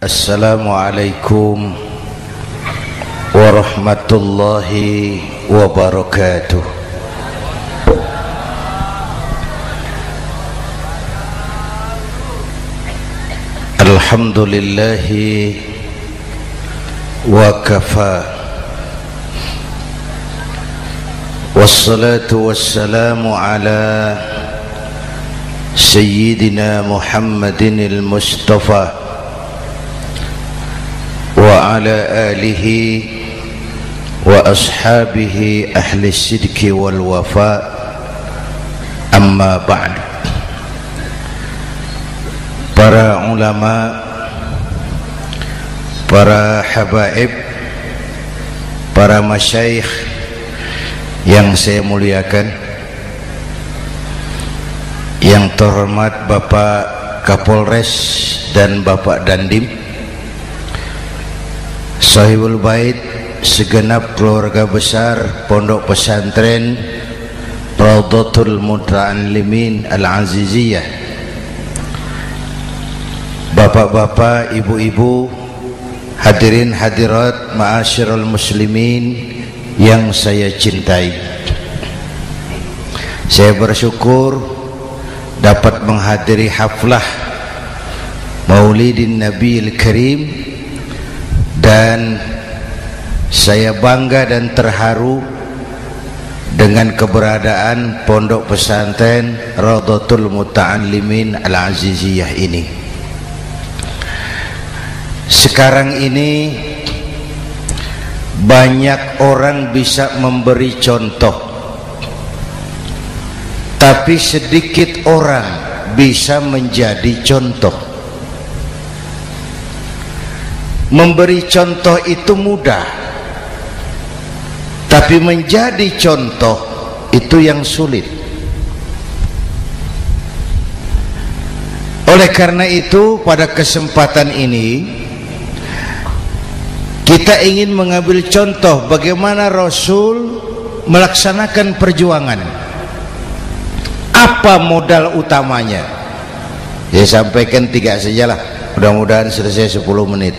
Assalamualaikum warahmatullahi wabarakatuh. Alhamdulillahi wa kafa, wassalatu wassalamu ala sayyidina Muhammadin al-Mustafa wa ala alihi wa ashabihi ahli sidqi wal wafa, amma ba'd. Para ulama, para habaib, para masyayikh yang saya muliakan, yang terhormat Bapak Kapolres dan Bapak Dandim, Sahibul Bait, segenap keluarga besar Pondok Pesantren Raudhatul Muta'allimin Al-Aziziyah, bapak-bapak, ibu-ibu, hadirin hadirat ma'asyiral muslimin yang saya cintai. Saya bersyukur dapat menghadiri haflah Maulidin Nabiil Karim, dan saya bangga dan terharu dengan keberadaan Pondok Pesantren Raudhatul Muta'allimin Al-Aziziyah ini. Sekarang ini banyak orang bisa memberi contoh, tapi sedikit orang bisa menjadi contoh. Memberi contoh itu mudah, tapi menjadi contoh itu yang sulit. Oleh karena itu, pada kesempatan ini kita ingin mengambil contoh bagaimana Rasul melaksanakan perjuangan. Apa modal utamanya? Saya sampaikan 3 sajalah, mudah-mudahan selesai 10 menit.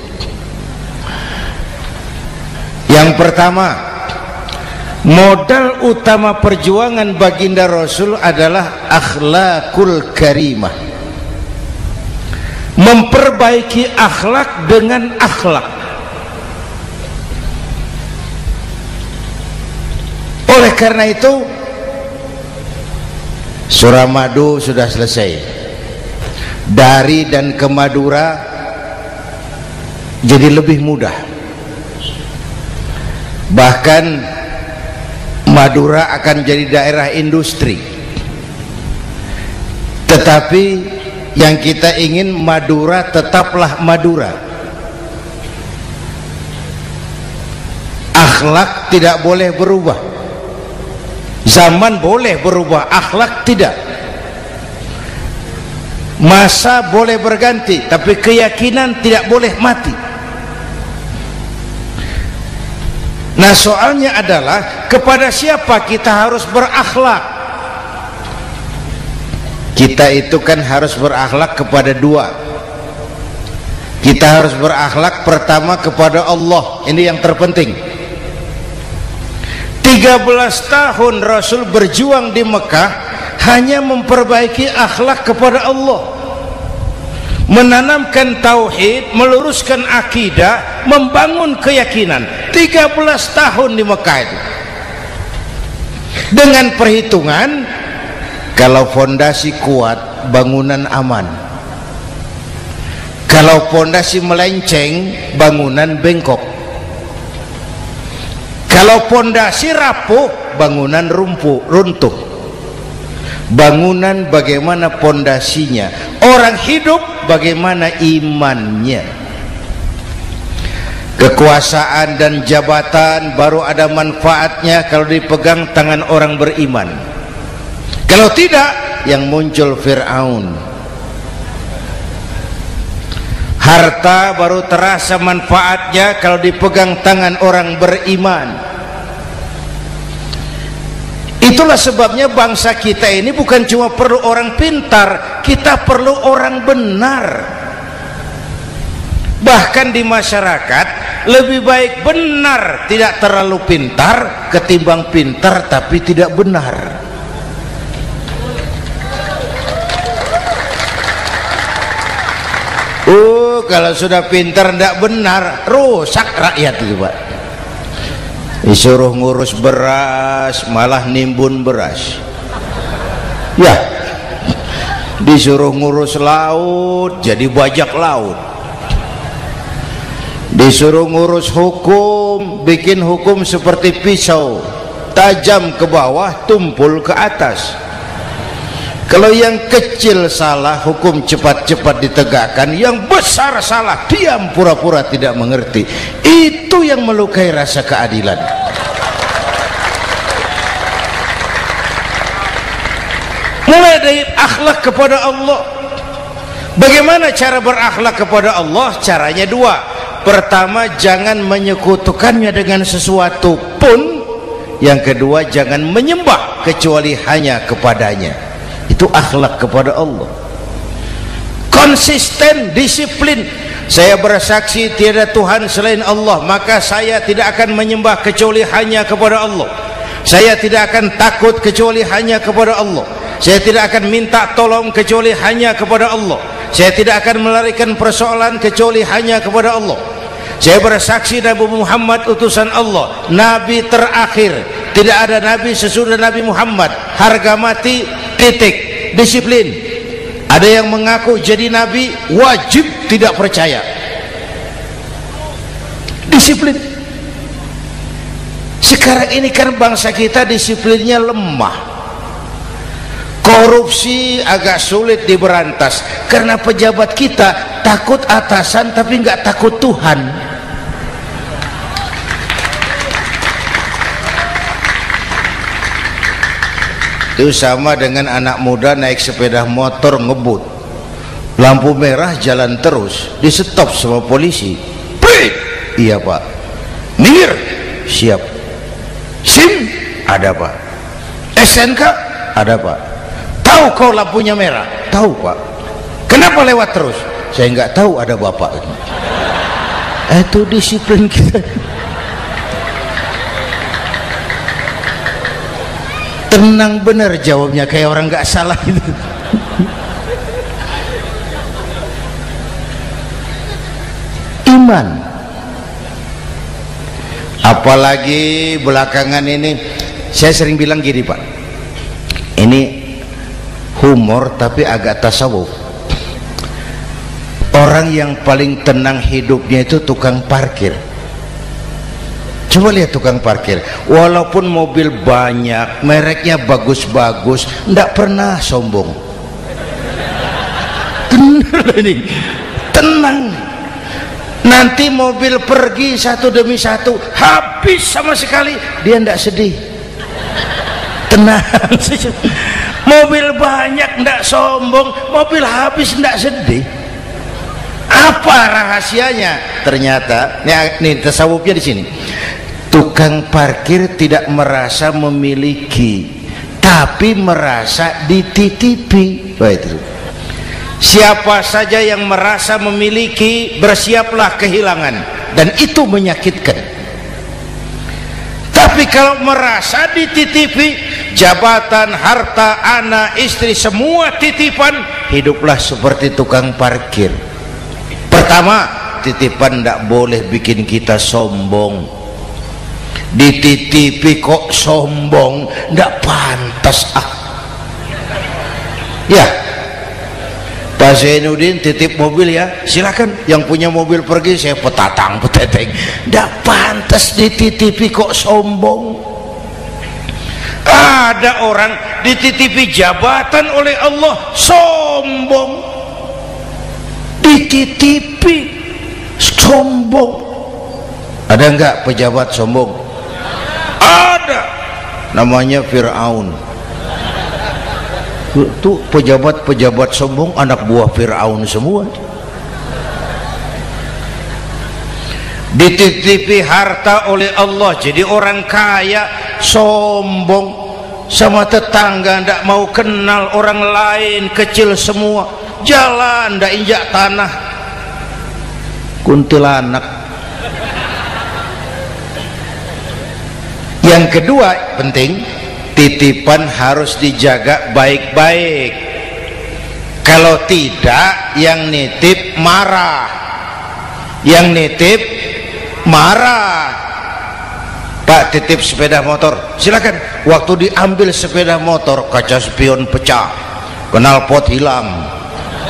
Yang pertama, modal utama perjuangan baginda Rasul adalah akhlakul karimah. Memperbaiki akhlak dengan akhlak. Oleh karena itu, Suramadu sudah selesai. Dari dan ke Madura jadi lebih mudah. Bahkan Madura akan jadi daerah industri. Tetapi yang kita ingin, Madura tetaplah Madura. Akhlak tidak boleh berubah. Zaman boleh berubah, akhlak tidak. Masa boleh berganti, tapi keyakinan tidak boleh mati. Nah, soalnya adalah kepada siapa kita harus berakhlak. Kita itu kan harus berakhlak kepada dua. Kita harus berakhlak pertama kepada Allah. Ini yang terpenting. 13 tahun Rasul berjuang di Mekah hanya memperbaiki akhlak kepada Allah, menanamkan tauhid, meluruskan akidah, membangun keyakinan. 13 tahun di Mekah itu, dengan perhitungan kalau fondasi kuat, bangunan aman. Kalau fondasi melenceng, bangunan bengkok. Kalau fondasi rapuh, bangunan runtuh. Bangunan bagaimana fondasinya, orang hidup bagaimana imannya. Kekuasaan dan jabatan baru ada manfaatnya kalau dipegang tangan orang beriman. Kalau tidak, yang muncul Fir'aun. Harta baru terasa manfaatnya kalau dipegang tangan orang beriman. Itulah sebabnya bangsa kita ini bukan cuma perlu orang pintar, kita perlu orang benar. Bahkan di masyarakat lebih baik benar tidak terlalu pintar ketimbang pintar tapi tidak benar. Kalau sudah pintar tidak benar, rusak rakyat itu Pak. Disuruh ngurus beras malah nimbun beras, ya. Disuruh ngurus laut jadi bajak laut. Disuruh ngurus hukum, bikin hukum seperti pisau, tajam ke bawah, tumpul ke atas. Kalau yang kecil salah, hukum cepat-cepat ditegakkan. Yang besar salah, diam pura-pura tidak mengerti. Itu yang melukai rasa keadilan. Mulai dari akhlak kepada Allah. Bagaimana cara berakhlak kepada Allah? Caranya dua. Pertama, jangan menyekutukannya dengan sesuatu pun. Yang kedua, jangan menyembah kecuali hanya kepadanya. Itu akhlak kepada Allah. Konsisten, disiplin. Saya bersaksi tiada Tuhan selain Allah, maka saya tidak akan menyembah kecuali hanya kepada Allah. Saya tidak akan takut kecuali hanya kepada Allah. Saya tidak akan minta tolong kecuali hanya kepada Allah. Saya tidak akan melarikan persoalan kecuali hanya kepada Allah. Saya bersaksi Nabi Muhammad utusan Allah, Nabi terakhir. Tidak ada Nabi sesudah Nabi Muhammad. Harga mati, titik. Disiplin. Ada yang mengaku jadi Nabi, wajib tidak percaya. Disiplin. Sekarang ini kan bangsa kita disiplinnya lemah. Korupsi agak sulit diberantas karena pejabat kita takut atasan tapi nggak takut Tuhan. Itu sama dengan anak muda naik sepeda motor ngebut, lampu merah jalan terus, di stop sama polisi. Prit! Iya Pak. Minggir! Siap. SIM? Ada Pak. SNK? Ada Pak. Tahu kau lampunya merah? Tahu Pak. Kenapa lewat terus? Saya nggak tahu, ada Bapak. Itu disiplin kita. Tenang bener jawabnya, kayak orang nggak salah gitu. Iman. Apalagi belakangan ini saya sering bilang gini Pak, ini humor tapi agak tasawuf. Orang yang paling tenang hidupnya itu tukang parkir. Coba lihat tukang parkir, walaupun mobil banyak, mereknya bagus-bagus, tidak pernah sombong. Tenang. Nanti mobil pergi satu demi satu, habis sama sekali, dia tidak sedih. Tenang. Mobil banyak tidak sombong, mobil habis tidak sedih. Apa rahasianya? Ternyata, nih tasawufnya di sini. Tukang parkir tidak merasa memiliki, tapi merasa dititipi. Wah, itu. Siapa saja yang merasa memiliki, bersiaplah kehilangan, dan itu menyakitkan. Tapi kalau merasa dititipi, jabatan, harta, anak, istri, semua titipan, hiduplah seperti tukang parkir. Pertama, titipan tidak boleh bikin kita sombong. Dititipi kok sombong, ndak pantas ya. Pak Zainuddin titip mobil ya, silakan. Yang punya mobil pergi, saya petatang peteteng. Ndak pantas dititipi kok sombong. Ada orang dititipi jabatan oleh Allah sombong, dititipi sombong. Ada enggak pejabat sombong? Ada, namanya Fir'aun. Tuh pejabat-pejabat sombong anak buah Fir'aun semua. Dititipi harta oleh Allah jadi orang kaya, sombong, sama tetangga ndak mau kenal, orang lain kecil semua, jalan ndak injak tanah. kuntilanak. Yang kedua penting, titipan harus dijaga baik-baik. Kalau tidak, yang nitip marah. Yang nitip marah. Pak, titip sepeda motor, silakan. Waktu diambil sepeda motor, kaca spion pecah, knalpot hilang,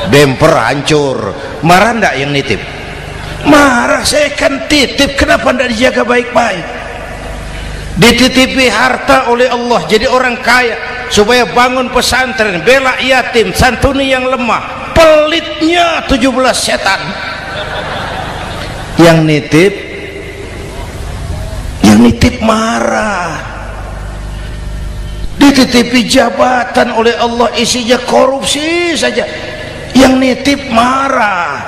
bemper hancur. Marah enggak yang nitip? Marah. Saya kan titip, kenapa enggak dijaga baik-baik? Dititipi harta oleh Allah jadi orang kaya supaya bangun pesantren, bela yatim, santuni yang lemah. Pelitnya 17 setan. Yang nitip marah. Dititipi jabatan oleh Allah isinya korupsi saja, yang nitip marah.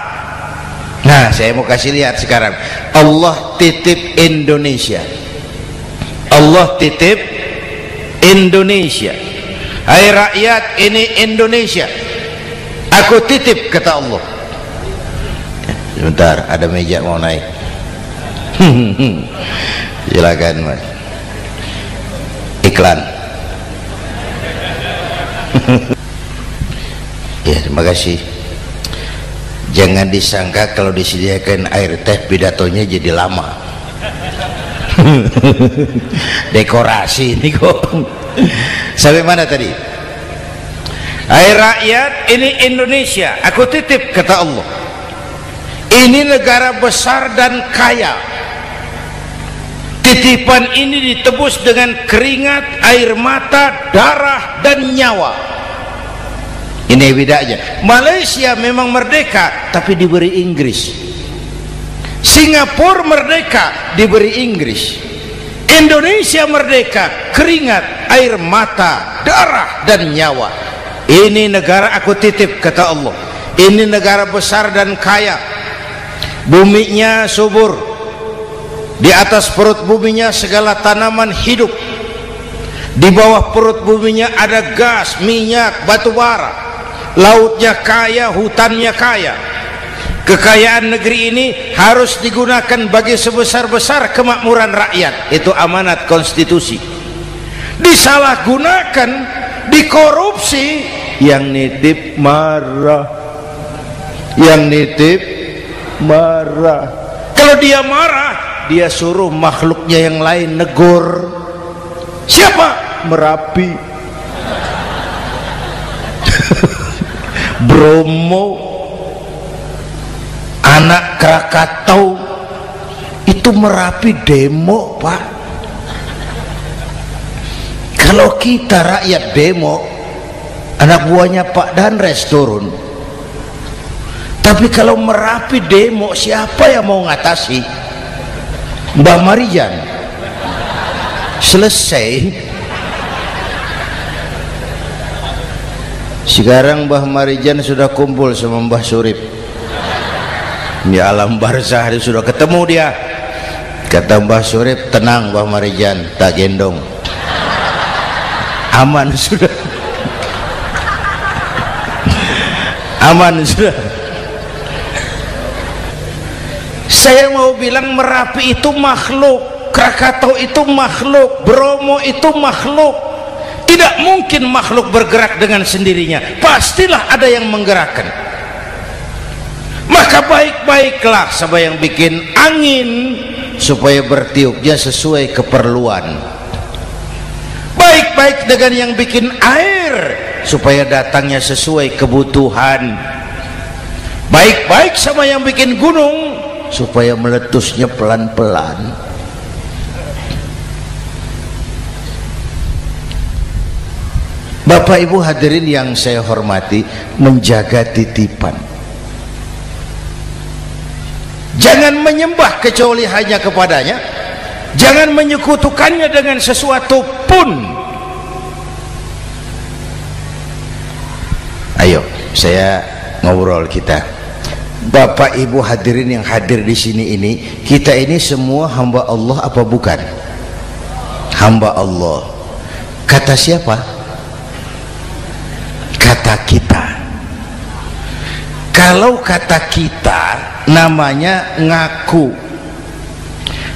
Nah, saya mau kasih lihat sekarang. Allah titip Indonesia. Allah titip Indonesia. Hai rakyat, ini Indonesia, aku titip, kata Allah. Sebentar, ada meja mau naik. Silakan Mas. Iklan. Ya, terima kasih. Jangan disangka kalau disediakan air teh pidatonya jadi lama. Dekorasi ini kok. Sampai mana tadi? Hai rakyat, ini Indonesia, aku titip, kata Allah. Ini negara besar dan kaya. Titipan ini ditebus dengan keringat, air mata, darah, dan nyawa. Ini bedanya. Malaysia memang merdeka tapi diberi Inggris. Singapura merdeka diberi Inggris. Indonesia merdeka, keringat, air mata, darah, dan nyawa. Ini negara aku titip, kata Allah. Ini negara besar dan kaya. Buminya subur. Di atas perut buminya segala tanaman hidup. Di bawah perut buminya ada gas, minyak, batu bara. Lautnya kaya, hutannya kaya. Kekayaan negeri ini harus digunakan bagi sebesar-besar kemakmuran rakyat. Itu amanat konstitusi. Disalahgunakan, dikorupsi, yang nitip marah. Yang nitip marah. Kalau dia marah, dia suruh makhluknya yang lain negur. Siapa? Merapi, Bromo, anak Krakatau. Itu Merapi demo, Pak. Kalau kita rakyat demo, anak buahnya Pak Danres turun. Tapi kalau Merapi demo, siapa yang mau ngatasi? Mbah Marijan. Selesai. Sekarang Mbah Marijan sudah kumpul sama Mbah Surip di alam barzah, sudah ketemu dia. Kata Mbah Surip, tenang Mbah Marijan, tak gendong, aman sudah. Aman sudah. Saya mau bilang Merapi itu makhluk, Krakatau itu makhluk, Bromo itu makhluk. Tidak mungkin makhluk bergerak dengan sendirinya, pastilah ada yang menggerakkan. Maka baik-baiklah sama yang bikin angin supaya bertiupnya sesuai keperluan. Baik-baik dengan yang bikin air supaya datangnya sesuai kebutuhan. Baik-baik sama yang bikin gunung supaya meletusnya pelan-pelan. Bapak Ibu hadirin yang saya hormati, menjaga titipan. Jangan menyembah kecuali hanya kepadanya. Jangan menyekutukannya dengan sesuatu pun. Ayo, saya ngobrol kita. Bapak Ibu hadirin yang hadir di sini ini, kita ini semua hamba Allah apa bukan? Hamba Allah. Kata siapa? Kata kita. Kalau kata kita namanya ngaku.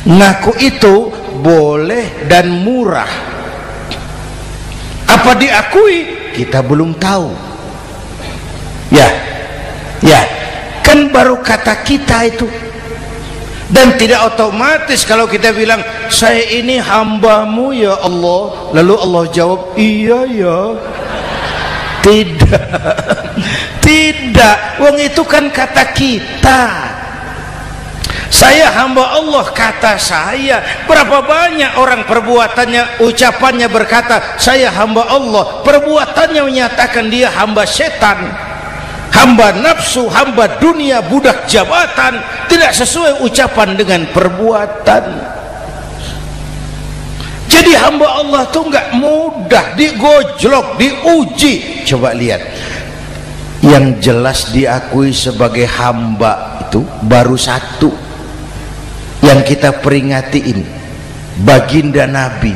Ngaku itu boleh dan murah. Apa diakui? Kita belum tahu. Ya, kan baru kata kita itu. Dan tidak otomatis kalau kita bilang saya ini hambamu ya Allah, lalu Allah jawab iya ya. Tidak, wong itu kan kata kita. Saya hamba Allah, kata saya. Berapa banyak orang perbuatannya, ucapannya berkata saya hamba Allah, perbuatannya menyatakan dia hamba setan, hamba nafsu, hamba dunia, budak jabatan. Tidak sesuai ucapan dengan perbuatan. Jadi hamba Allah tuh nggak mudah, digojlok, diuji. Coba lihat, yang jelas diakui sebagai hamba itu baru satu yang kita peringati ini, baginda Nabi.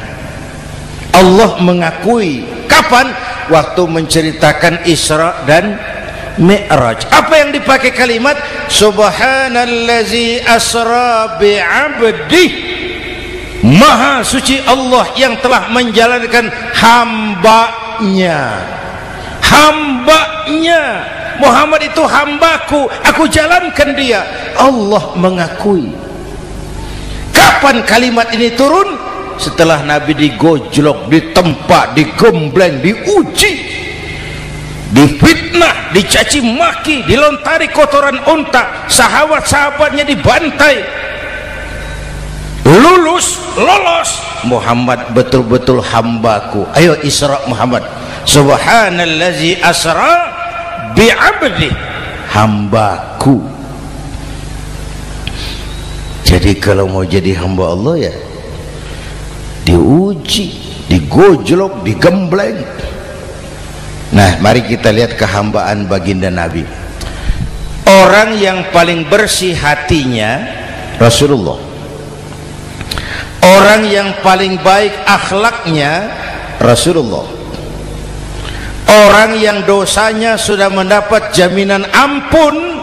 Allah mengakui kapan? Waktu menceritakan Isra dan Mi'raj. Apa yang dipakai kalimat? Subhanallazi asra bi'abdih. Maha suci Allah yang telah menjalankan hambanya. Hambanya. Muhammad itu hambaku, aku jalankan dia. Allah mengakui. Kapan kalimat ini turun? Setelah Nabi digojlok, ditempa, digembleng, diuji, difitnah, dicaci maki, dilontari kotoran unta, sahabat-sahabatnya dibantai. Lolos, Muhammad betul-betul hambaku. Ayo Isra Muhammad. Subhanallazi asra bi'abdi, hambaku. Jadi kalau mau jadi hamba Allah ya diuji, digojlok, digembleng. Nah, mari kita lihat kehambaan baginda Nabi. Orang yang paling bersih hatinya Rasulullah. Orang yang paling baik akhlaknya Rasulullah. Orang yang dosanya sudah mendapat jaminan ampun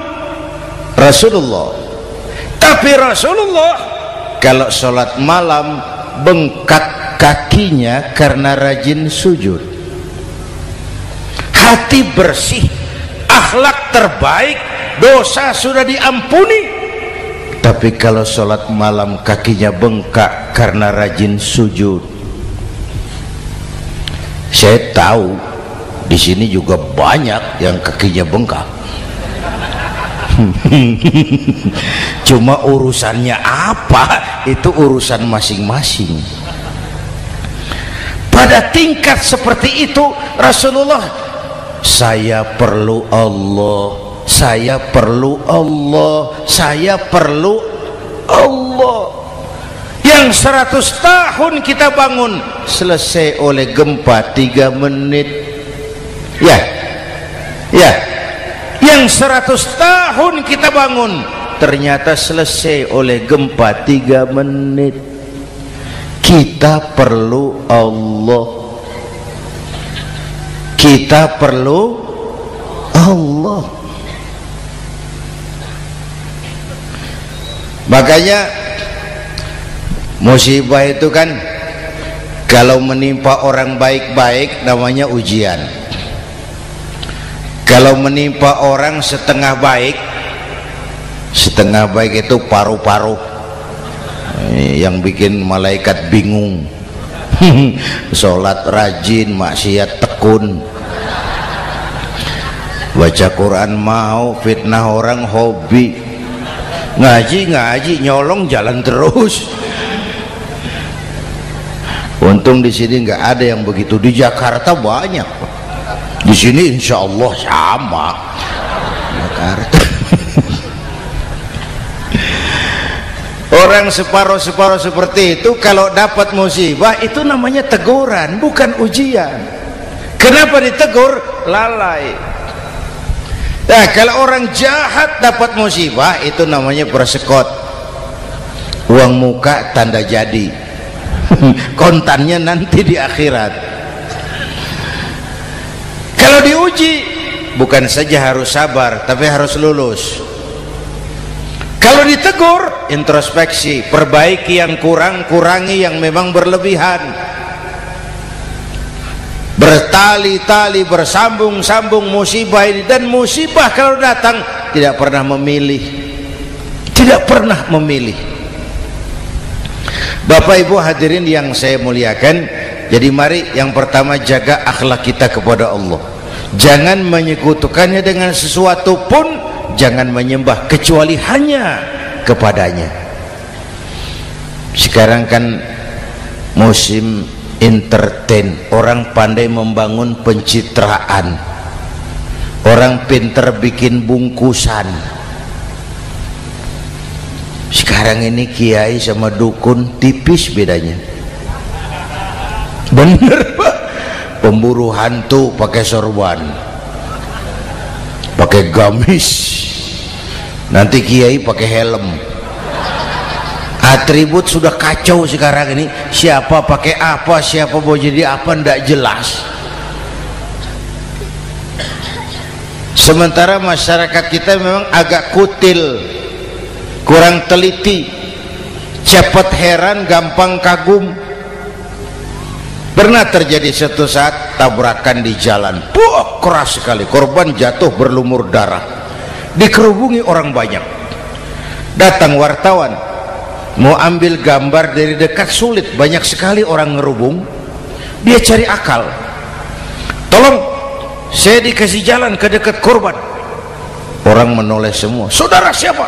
Rasulullah. Tapi Rasulullah kalau sholat malam bengkak kakinya karena rajin sujud. Hati bersih, akhlak terbaik, dosa sudah diampuni. Tapi kalau sholat malam kakinya bengkak karena rajin sujud. Saya tahu di sini juga banyak yang kakinya bengkak. Cuma urusannya apa, itu urusan masing-masing. Pada tingkat seperti itu Rasulullah, saya perlu Allah, saya perlu Allah, saya perlu Allah. Yang 100 tahun kita bangun selesai oleh gempa 3 menit. Ya, yang 100 tahun kita bangun ternyata selesai oleh gempa 3 menit. Kita perlu Allah, kita perlu Allah. Makanya musibah itu kan kalau menimpa orang baik-baik namanya ujian. Kalau menimpa orang setengah baik itu paru-paru yang bikin malaikat bingung. Sholat rajin, maksiat tekun, baca Quran mau, fitnah orang hobi, ngaji nyolong jalan terus. Untung di sini nggak ada yang begitu. Di Jakarta banyak, di sini insya Allah sama. Jakarta orang separuh-separuh seperti itu kalau dapat musibah itu namanya teguran, bukan ujian. Kenapa ditegur? Lalai. Nah, kalau orang jahat dapat musibah itu namanya persekot. Uang muka tanda jadi, kontannya nanti di akhirat. Kalau diuji bukan saja harus sabar tapi harus lulus. ditegur, introspeksi, perbaiki yang kurang, kurangi yang memang berlebihan. Bertali-tali, bersambung-sambung musibah ini, dan musibah kalau datang tidak pernah memilih, tidak pernah memilih. Bapak Ibu hadirin yang saya muliakan, jadi mari yang pertama jaga akhlak kita kepada Allah. Jangan menyekutukannya dengan sesuatu pun, jangan menyembah kecuali hanya kepadanya. Sekarang kan musim entertain, orang pandai membangun pencitraan, orang pinter bikin bungkusan. Sekarang ini kiai sama dukun tipis bedanya. Bener Pak, pemburu hantu pakai sorban, pakai gamis, nanti kiai pakai helm. Atribut sudah kacau sekarang ini, siapa pakai apa, siapa mau jadi apa, ndak jelas. Sementara masyarakat kita memang agak kutil, kurang teliti, cepat heran, gampang kagum. Pernah terjadi suatu saat tabrakan di jalan, keras sekali, korban jatuh berlumur darah, dikerubungi orang banyak. Datang wartawan mau ambil gambar dari dekat, sulit, banyak sekali orang ngerubung. Dia cari akal, tolong saya dikasih jalan ke dekat korban. Orang menoleh semua. Saudara siapa?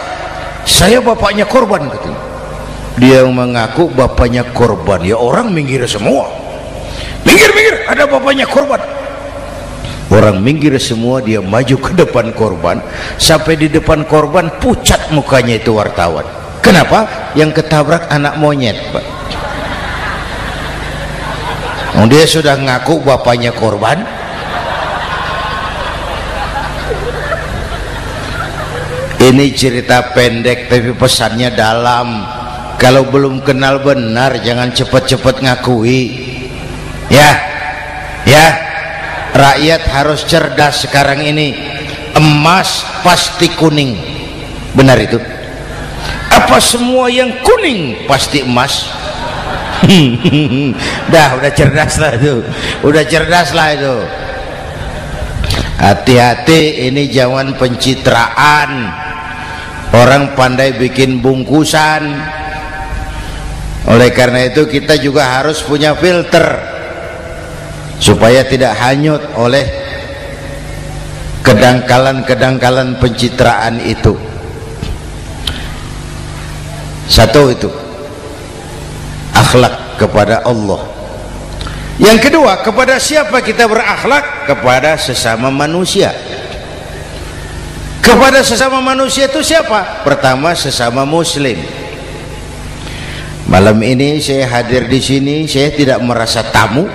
Saya bapaknya korban, katanya. Dia mengaku bapaknya korban. Ya orang minggir semua, minggir, ada bapaknya korban. Orang minggir semua, dia maju ke depan korban. Sampai di depan korban pucat mukanya itu wartawan. Kenapa? Yang ketabrak anak monyet, Pak. Dia sudah ngaku bapaknya korban. Ini cerita pendek tapi pesannya dalam. Kalau belum kenal benar jangan cepat-cepat ngakui. Ya, rakyat harus cerdas sekarang ini. Emas pasti kuning, benar itu? Apa semua yang kuning pasti emas? udah cerdas lah itu, udah cerdas lah itu. Hati-hati, ini zaman pencitraan. Orang pandai bikin bungkusan. Oleh karena itu kita juga harus punya filter supaya tidak hanyut oleh kedangkalan-kedangkalan pencitraan itu. Satu itu akhlak kepada Allah. Yang kedua, kepada siapa kita berakhlak? Kepada sesama manusia. Kepada sesama manusia itu siapa? Pertama, sesama muslim. Malam ini saya hadir di sini, saya tidak merasa tamu.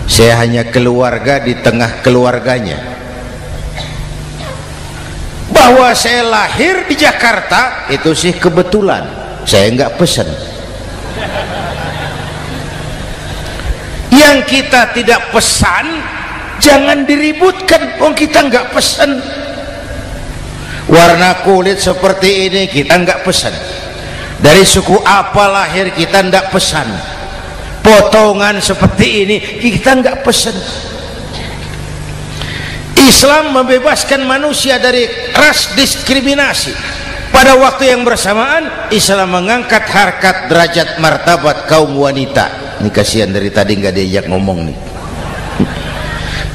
Saya hanya keluarga di tengah keluarganya. Bahwa saya lahir di Jakarta itu sih kebetulan. Saya nggak pesan. Yang kita tidak pesan jangan diributkan. Kita nggak pesan. Warna kulit seperti ini kita nggak pesan. Dari suku apa lahir kita nggak pesan. Potongan seperti ini kita nggak pesan. Islam membebaskan manusia dari ras diskriminasi. Pada waktu yang bersamaan Islam mengangkat harkat, derajat, martabat kaum wanita. Ini kasihan dari tadi nggak diajak ngomong nih.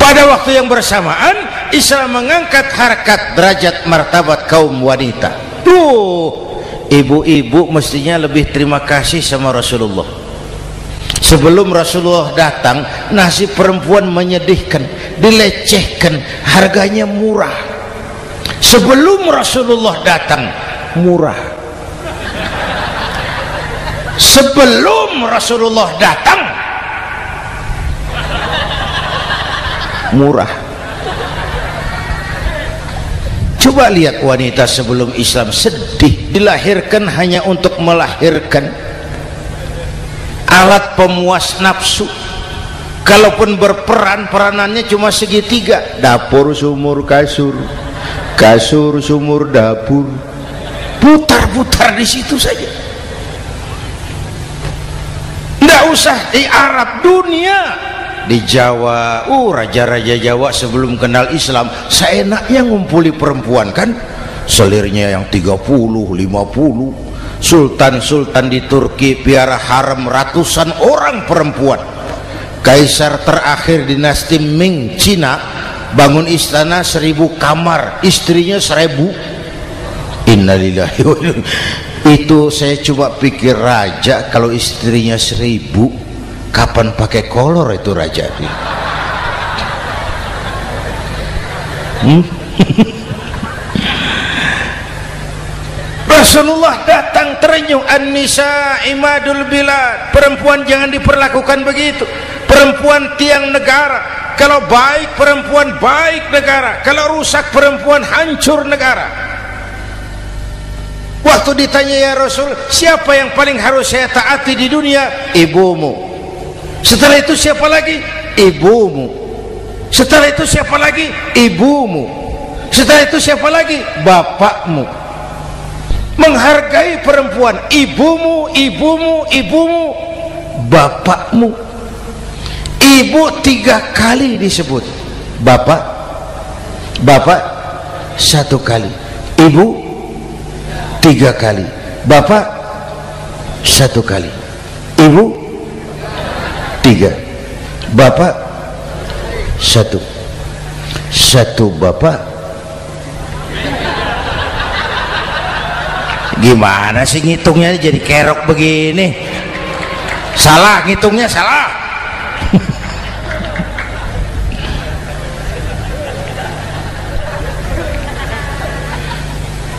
Pada waktu yang bersamaan Islam mengangkat harkat, derajat, martabat kaum wanita. Ibu-ibu mestinya lebih terima kasih sama Rasulullah. Sebelum Rasulullah datang, nasib perempuan menyedihkan, dilecehkan, harganya murah. Sebelum Rasulullah datang, murah. Sebelum Rasulullah datang, murah. Coba lihat wanita sebelum Islam, sedih, dilahirkan hanya untuk melahirkan, alat pemuas nafsu. Kalaupun berperan, peranannya cuma segitiga, dapur sumur kasur, kasur sumur dapur, putar putar di situ saja, nggak usah di Arab, dunia, di Jawa. Raja-raja Jawa sebelum kenal Islam seenaknya ngumpuli perempuan kan, selirnya yang 30, 50. Sultan-sultan di Turki piara harem ratusan orang perempuan. Kaisar terakhir dinasti Ming Cina bangun istana 1000 kamar, istrinya 1000. Innalillahi wa inna. Itu saya coba pikir, raja kalau istrinya 1000, kapan pakai kolor itu raja? Rasulullah datang terenyuh, an-nisa imadul bilad, perempuan jangan diperlakukan begitu, perempuan tiang negara. Kalau baik perempuan baik negara, kalau rusak perempuan hancur negara. Waktu ditanya, ya Rasul, siapa yang paling harus saya taati di dunia? Ibumu. Setelah itu siapa lagi? Ibumu. Setelah itu siapa lagi? Ibumu. Setelah itu siapa lagi? Bapakmu. Menghargai perempuan, ibumu, ibumu, ibumu, bapakmu. Ibu 3 kali disebut, bapak 1 kali, ibu 3 kali, bapak 1 kali, ibu 3, bapak 1 bapak. Gimana sih ngitungnya jadi kerok begini? Salah ngitungnya, salah.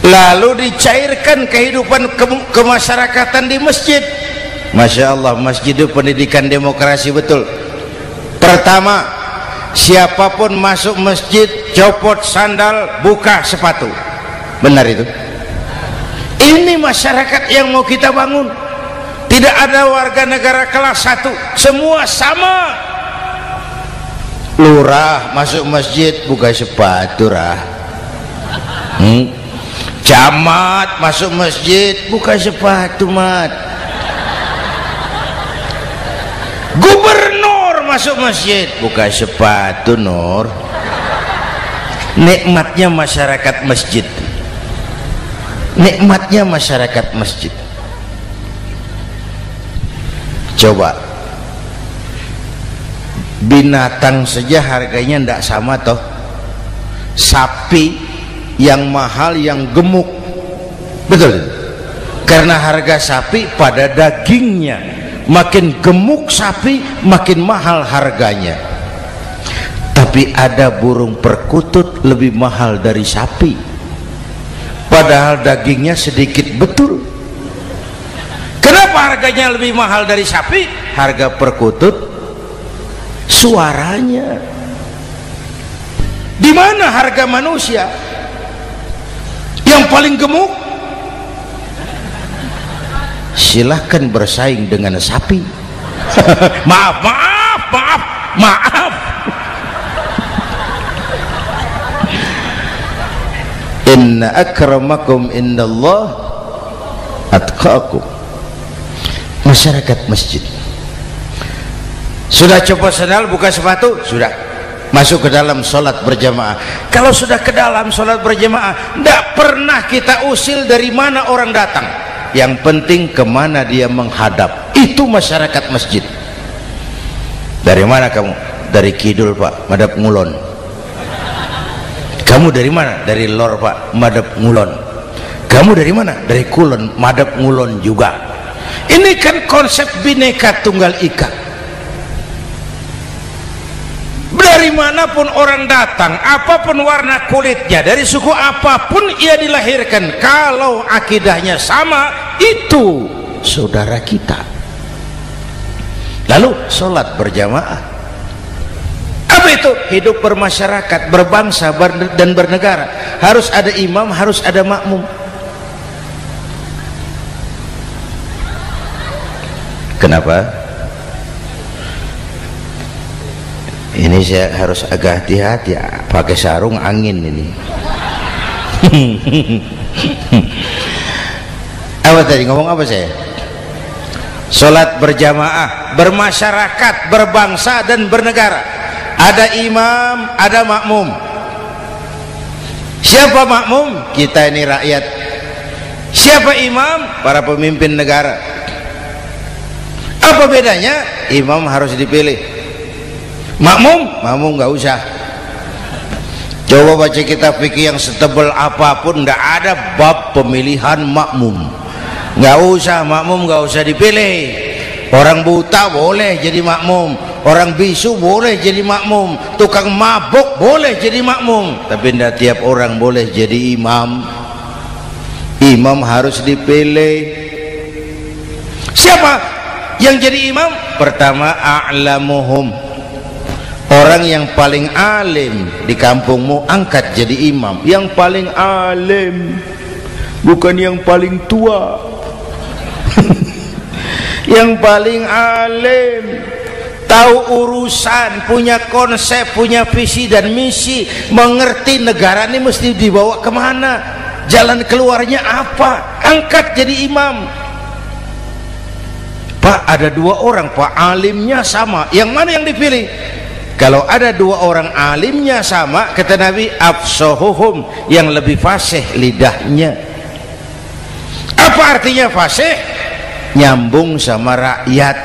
Lalu dicairkan kehidupan kemasyarakatan di masjid. Masya Allah, masjid itu pendidikan demokrasi betul. Pertama, siapapun masuk masjid copot sandal, buka sepatu. Benar itu? Ini masyarakat yang mau kita bangun. Tidak ada warga negara kelas 1, semua sama. Lurah masuk masjid buka sepatu, Camat masuk masjid buka sepatu, mat. Gubernur masuk masjid buka sepatu, Nur. Nikmatnya masyarakat masjid, nikmatnya masyarakat masjid. Coba binatang saja harganya tidak sama toh. Sapi yang mahal yang gemuk, betul? Karena harga sapi pada dagingnya, makin gemuk sapi makin mahal harganya. Tapi ada burung perkutut lebih mahal dari sapi, padahal dagingnya sedikit, betul. Kenapa harganya lebih mahal dari sapi? Harga perkutut suaranya. Di mana harga manusia yang paling gemuk? Silahkan bersaing dengan sapi. maaf inna akramakum indallah atqakum. Masyarakat masjid sudah copot sandal, buka sepatu, sudah masuk ke dalam sholat berjamaah. Kalau sudah ke dalam sholat berjamaah, tidak pernah kita usil dari mana orang datang, yang penting kemana dia menghadap. Itu masyarakat masjid. Dari mana kamu? Dari kidul, Pak, madhab ngulon. Kamu dari mana? Dari lor, Pak, madhab ngulon. Kamu dari mana? Dari kulon, madhab ngulon juga. Ini kan konsep bineka tunggal ika. Dari manapun orang datang, apapun warna kulitnya, dari suku apapun ia dilahirkan, kalau akidahnya sama, itu saudara kita. Lalu sholat berjamaah, apa itu? Hidup bermasyarakat, berbangsa dan bernegara. Harus ada imam, harus ada makmum. Kenapa? Ini saya harus agak hati-hati, pakai sarung angin ini. Apa tadi ngomong apa saya? Sholat berjamaah, bermasyarakat, berbangsa dan bernegara. Ada imam, ada makmum. Siapa makmum? Kita ini rakyat. Siapa imam? Para pemimpin negara. Apa bedanya? Imam harus dipilih, makmum nggak usah. Coba baca kitab fikih yang setebal apapun, nggak ada bab pemilihan makmum. Nggak usah, makmum nggak usah dipilih. Orang buta boleh jadi makmum, orang bisu boleh jadi makmum, tukang mabuk boleh jadi makmum, tapi tidak tiap orang boleh jadi imam. Imam harus dipilih. Siapa yang jadi imam? Pertama, a'lamuhum, orang yang paling alim di kampungmu angkat jadi imam. Yang paling alim, bukan yang paling tua. Yang paling alim, tahu urusan, punya konsep, punya visi dan misi, mengerti negara ini mesti dibawa kemana, jalan keluarnya apa, angkat jadi imam. Pak, ada dua orang Pak, alimnya sama, yang mana yang dipilih? Kalau ada dua orang alimnya sama, kata Nabi, afsahuhum, yang lebih fasih lidahnya. Apa artinya fasih? Nyambung sama rakyat,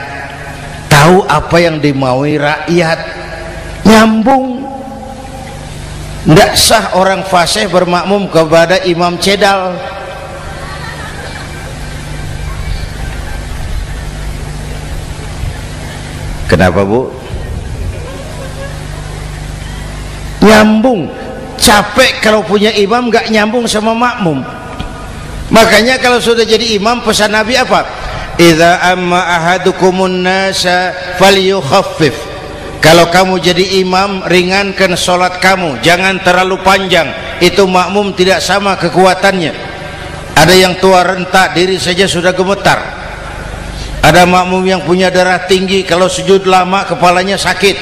tahu apa yang dimaui rakyat, nyambung. Tidak sah orang fasih bermakmum kepada imam cedal. Kenapa Bu? Nyambung. Capek kalau punya imam gak nyambung sama makmum. Makanya kalau sudah jadi imam, pesan Nabi apa? Idza amma ahadukumun nasa falyukhaffif. Kalau kamu jadi imam, ringankan sholat kamu, jangan terlalu panjang. Itu makmum tidak sama kekuatannya. Ada yang tua renta, diri saja sudah gemetar. Ada makmum yang punya darah tinggi, kalau sujud lama kepalanya sakit.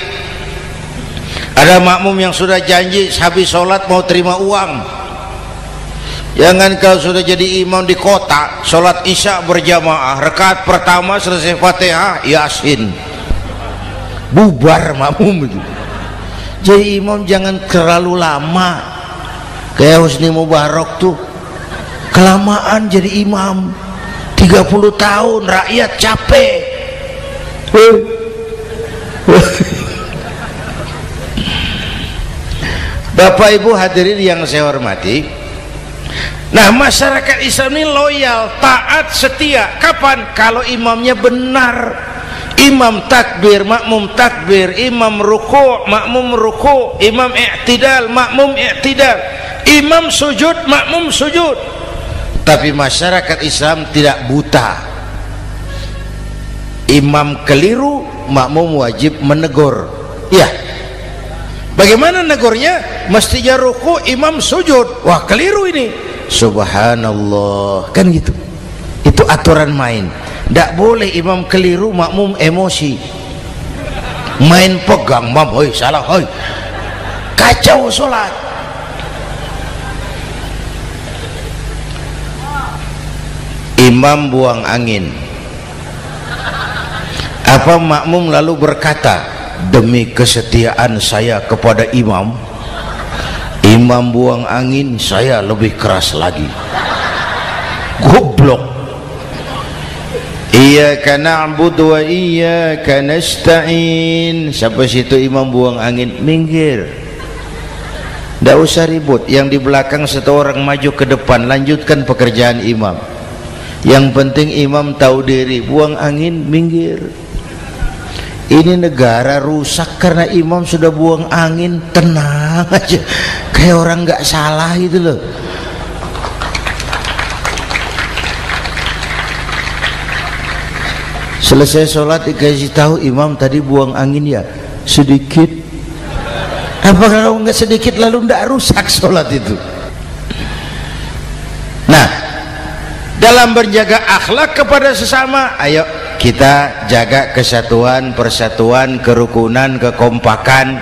Ada makmum yang sudah janji habis sholat mau terima uang. Jangan kalau sudah jadi imam di kota, sholat isya berjamaah, rakaat pertama selesai Fatihah, Yasin, bubar makmum itu. Jadi imam jangan terlalu lama, kayak Husni Mubarak tuh kelamaan jadi imam 30 tahun, rakyat capek. Bapak Ibu hadirin yang saya hormati, nah masyarakat Islam ini loyal, taat, setia. Kapan? Kalau imamnya benar. Imam takbir, makmum takbir, imam ruku', makmum ruku', imam i'tidal, makmum i'tidal, imam sujud, makmum sujud. Tapi masyarakat Islam tidak buta. Imam keliru, makmum wajib menegur. Ya, bagaimana negurnya? Mestinya ruku', imam sujud. Wah, keliru ini. Subhanallah, kan gitu. Itu aturan main. Tidak boleh imam keliru, makmum emosi, main pegang, mam, hoi salah, hoi, kacau sholat. Imam buang angin, apa makmum lalu berkata, demi kesetiaan saya kepada imam, imam buang angin, saya lebih keras lagi. Goblok. Iyyaka na'budu wa iyyaka nasta'in. Sampai situ imam buang angin, minggir, tidak usah ribut. Yang di belakang satu orang maju ke depan, lanjutkan pekerjaan imam. Yang penting imam tahu diri, buang angin, minggir. Ini negara rusak karena imam sudah buang angin. Tenang aja, kayak orang nggak salah gitu loh. Selesai sholat dikasih tahu, imam tadi buang angin ya sedikit. Apa kalau nggak sedikit lalu nggak rusak sholat itu? Nah, dalam berjaga akhlak kepada sesama, ayo kita jaga kesatuan, persatuan, kerukunan, kekompakan.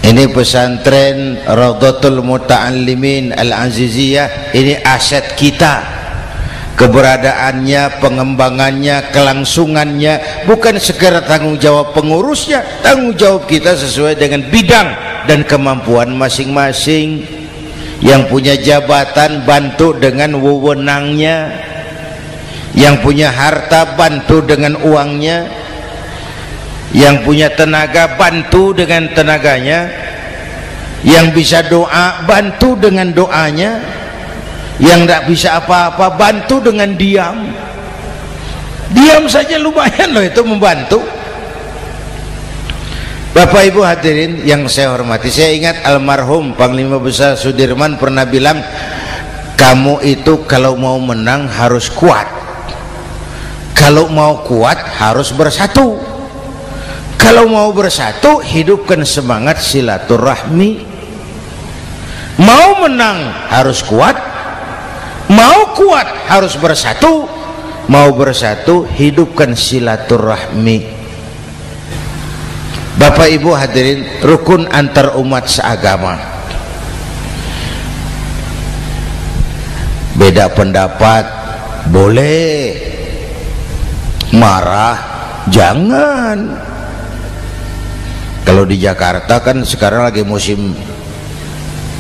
Ini pesantren Raudhatul Muta'allimin Al-Aziziyah, ini aset kita. keberadaannya, pengembangannya, kelangsungannya, bukan sekedar tanggung jawab pengurusnya, tanggung jawab kita sesuai dengan bidang dan kemampuan masing-masing. Yang punya jabatan bantu dengan wewenangnya, yang punya harta bantu dengan uangnya, yang punya tenaga bantu dengan tenaganya, yang bisa doa bantu dengan doanya, yang tidak bisa apa-apa bantu dengan diam. Diam saja lumayan loh itu membantu. Bapak Ibu hadirin yang saya hormati, saya ingat almarhum Panglima Besar Sudirman pernah bilang, kamu itu kalau mau menang harus kuat, kalau mau kuat harus bersatu, kalau mau bersatu hidupkan semangat silaturahmi. Mau menang harus kuat, mau kuat harus bersatu, mau bersatu hidupkan silaturahmi. Bapak Ibu hadirin, rukun antar umat seagama. Beda pendapat boleh, marah jangan. Kalau di Jakarta kan sekarang lagi musim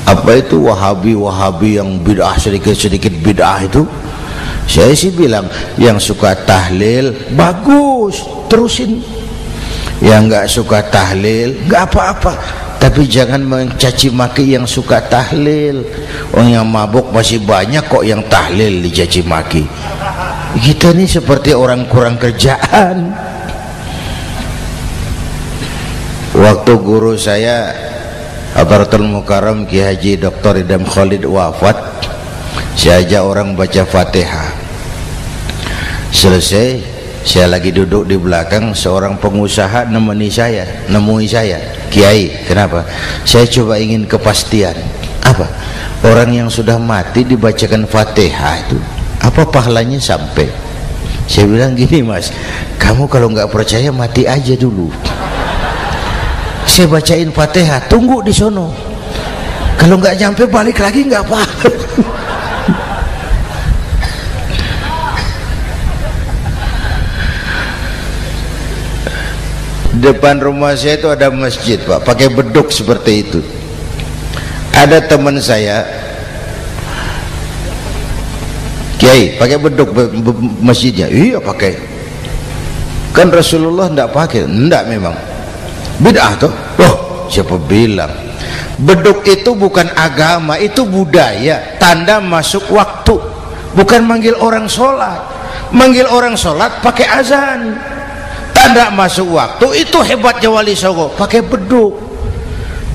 apa itu wahabi yang bid'ah, sedikit bid'ah itu. Saya sih bilang yang suka tahlil bagus, terusin. Yang nggak suka tahlil nggak apa-apa, tapi jangan mencaci maki yang suka tahlil. Orang yang mabuk masih banyak kok yang tahlil dicaci maki. Kita ini seperti orang kurang kerjaan. Waktu guru saya Hadratul Mukarram Ki Haji Dr. Idham Khalid wafat, saya ajak orang baca Fatihah. Selesai, saya lagi duduk di belakang, seorang pengusaha nemui saya, Kiai, kenapa? Saya coba ingin kepastian. Apa? Orang yang sudah mati dibacakan Fatihah itu apa pahalanya sampai? Saya bilang gini, Mas, kamu kalau nggak percaya mati aja dulu. Saya bacain Fatihah, tunggu di sono. Kalau nggak nyampe balik lagi nggak apa-apa. Depan rumah saya itu ada masjid, Pak, pakai beduk seperti itu. Ada teman saya, Kiai, pakai beduk masjidnya. Iya pakai. Kan Rasulullah enggak pakai. Enggak memang. Bid'ah tuh. Oh, siapa bilang? Beduk itu bukan agama, itu budaya, tanda masuk waktu. Bukan manggil orang sholat. Manggil orang sholat pakai azan. Tanda masuk waktu, itu hebatnya Wali Songo, pakai beduk.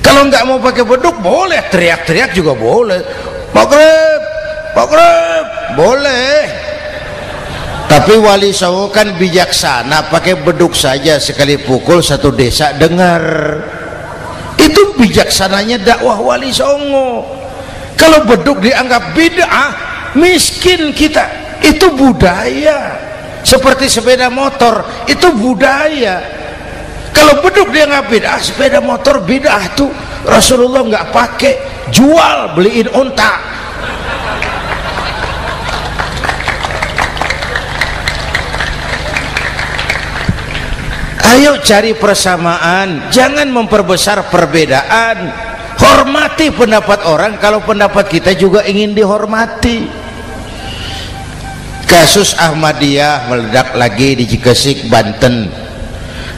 Kalau nggak mau pakai beduk boleh, teriak-teriak juga boleh. Maghrib, maghrib, boleh. Tapi Wali Songo kan bijaksana, pakai beduk saja, sekali pukul satu desa dengar. Itu bijaksananya dakwah Wali Songo. Kalau beduk dianggap bid'ah, miskin kita. Itu budaya. Seperti sepeda motor, itu budaya. Kalau beduk dia nggak bid'ah, sepeda motor bid'ah tuh. Rasulullah nggak pakai, jual, beliin unta. Ayo cari persamaan, jangan memperbesar perbedaan. Hormati pendapat orang kalau pendapat kita juga ingin dihormati. Kasus Ahmadiyah meledak lagi di Cikesik, Banten.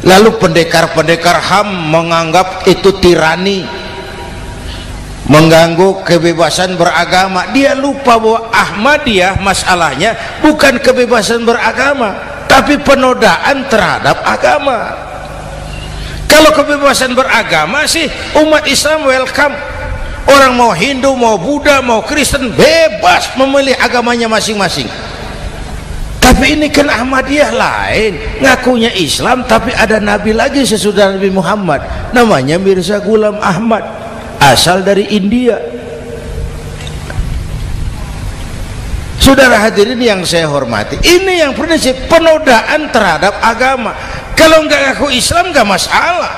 Lalu pendekar-pendekar HAM menganggap itu tirani, mengganggu kebebasan beragama. Dia lupa bahwa Ahmadiyah masalahnya bukan kebebasan beragama, tapi penodaan terhadap agama. Kalau kebebasan beragama sih umat Islam welcome. Orang mau Hindu, mau Buddha, mau Kristen bebas memilih agamanya masing-masing. Tapi ini kan Ahmadiyah lain, ngakunya Islam tapi ada nabi lagi sesudah Nabi Muhammad, namanya Mirza Ghulam Ahmad, asal dari India. Saudara hadirin yang saya hormati, ini yang prinsip penodaan terhadap agama. Kalau nggak ngaku Islam nggak masalah.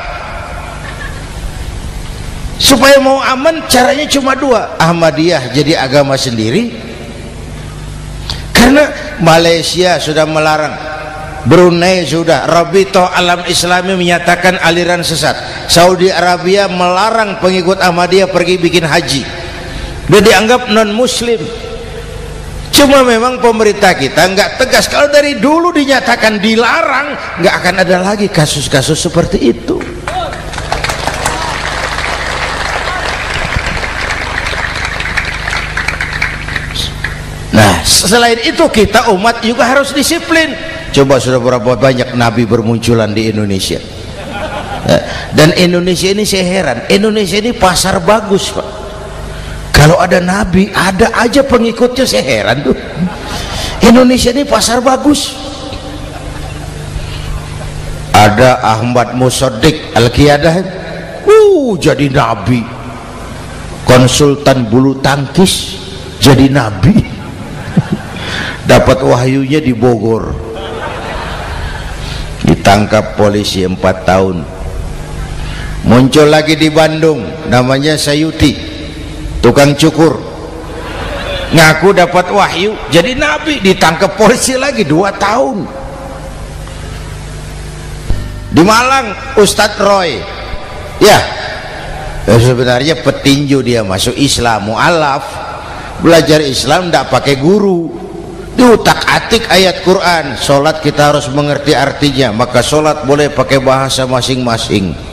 Supaya mau aman caranya cuma dua, Ahmadiyah jadi agama sendiri. Karena Malaysia sudah melarang, Brunei sudah, Rabitoh Alam Islami menyatakan aliran sesat, Saudi Arabia melarang pengikut Ahmadiyah pergi bikin haji, dia dianggap non muslim. Cuma memang pemerintah kita nggak tegas. Kalau dari dulu dinyatakan dilarang, nggak akan ada lagi kasus-kasus seperti itu. Nah, selain itu kita umat juga harus disiplin. Coba sudah berapa banyak nabi bermunculan di Indonesia. Dan Indonesia ini saya heran, Indonesia ini pasar bagus, Pak. Kalau ada nabi, ada aja pengikutnya, saya heran tuh. Indonesia ini pasar bagus. Ada Ahmad Musaddiq Al-Qiyadah, jadi nabi. Konsultan bulu tangkis jadi nabi. Dapat wahyunya di Bogor. Ditangkap polisi 4 tahun. Muncul lagi di Bandung, namanya Sayuti, tukang cukur, ngaku dapat wahyu jadi nabi, ditangkap polisi lagi 2 tahun. Di Malang Ustadz Roy, ya sebenarnya petinju, dia masuk Islam, mu'alaf, belajar Islam tidak pakai guru, diutak-atik ayat Quran. Sholat kita harus mengerti artinya, maka sholat boleh pakai bahasa masing-masing.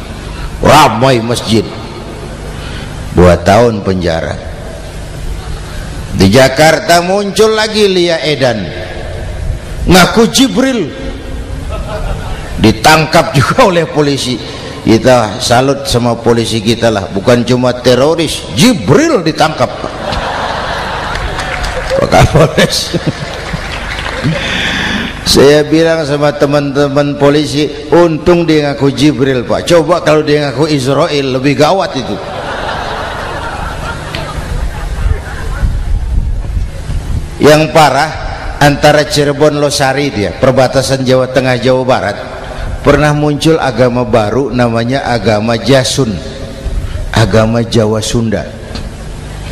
Ramai masjid, 2 tahun penjara. Di Jakarta muncul lagi Lia Edan, ngaku Jibril, ditangkap juga oleh polisi. Kita salut sama polisi kita lah, bukan cuma teroris, Jibril ditangkap Pak Kapolres. Saya bilang sama teman-teman polisi, untung dia ngaku Jibril, Pak. Coba kalau dia ngaku Israel, lebih gawat itu. Yang parah, antara Cirebon Losari, dia perbatasan Jawa Tengah Jawa Barat, pernah muncul agama baru namanya agama Jasun, agama Jawa Sunda,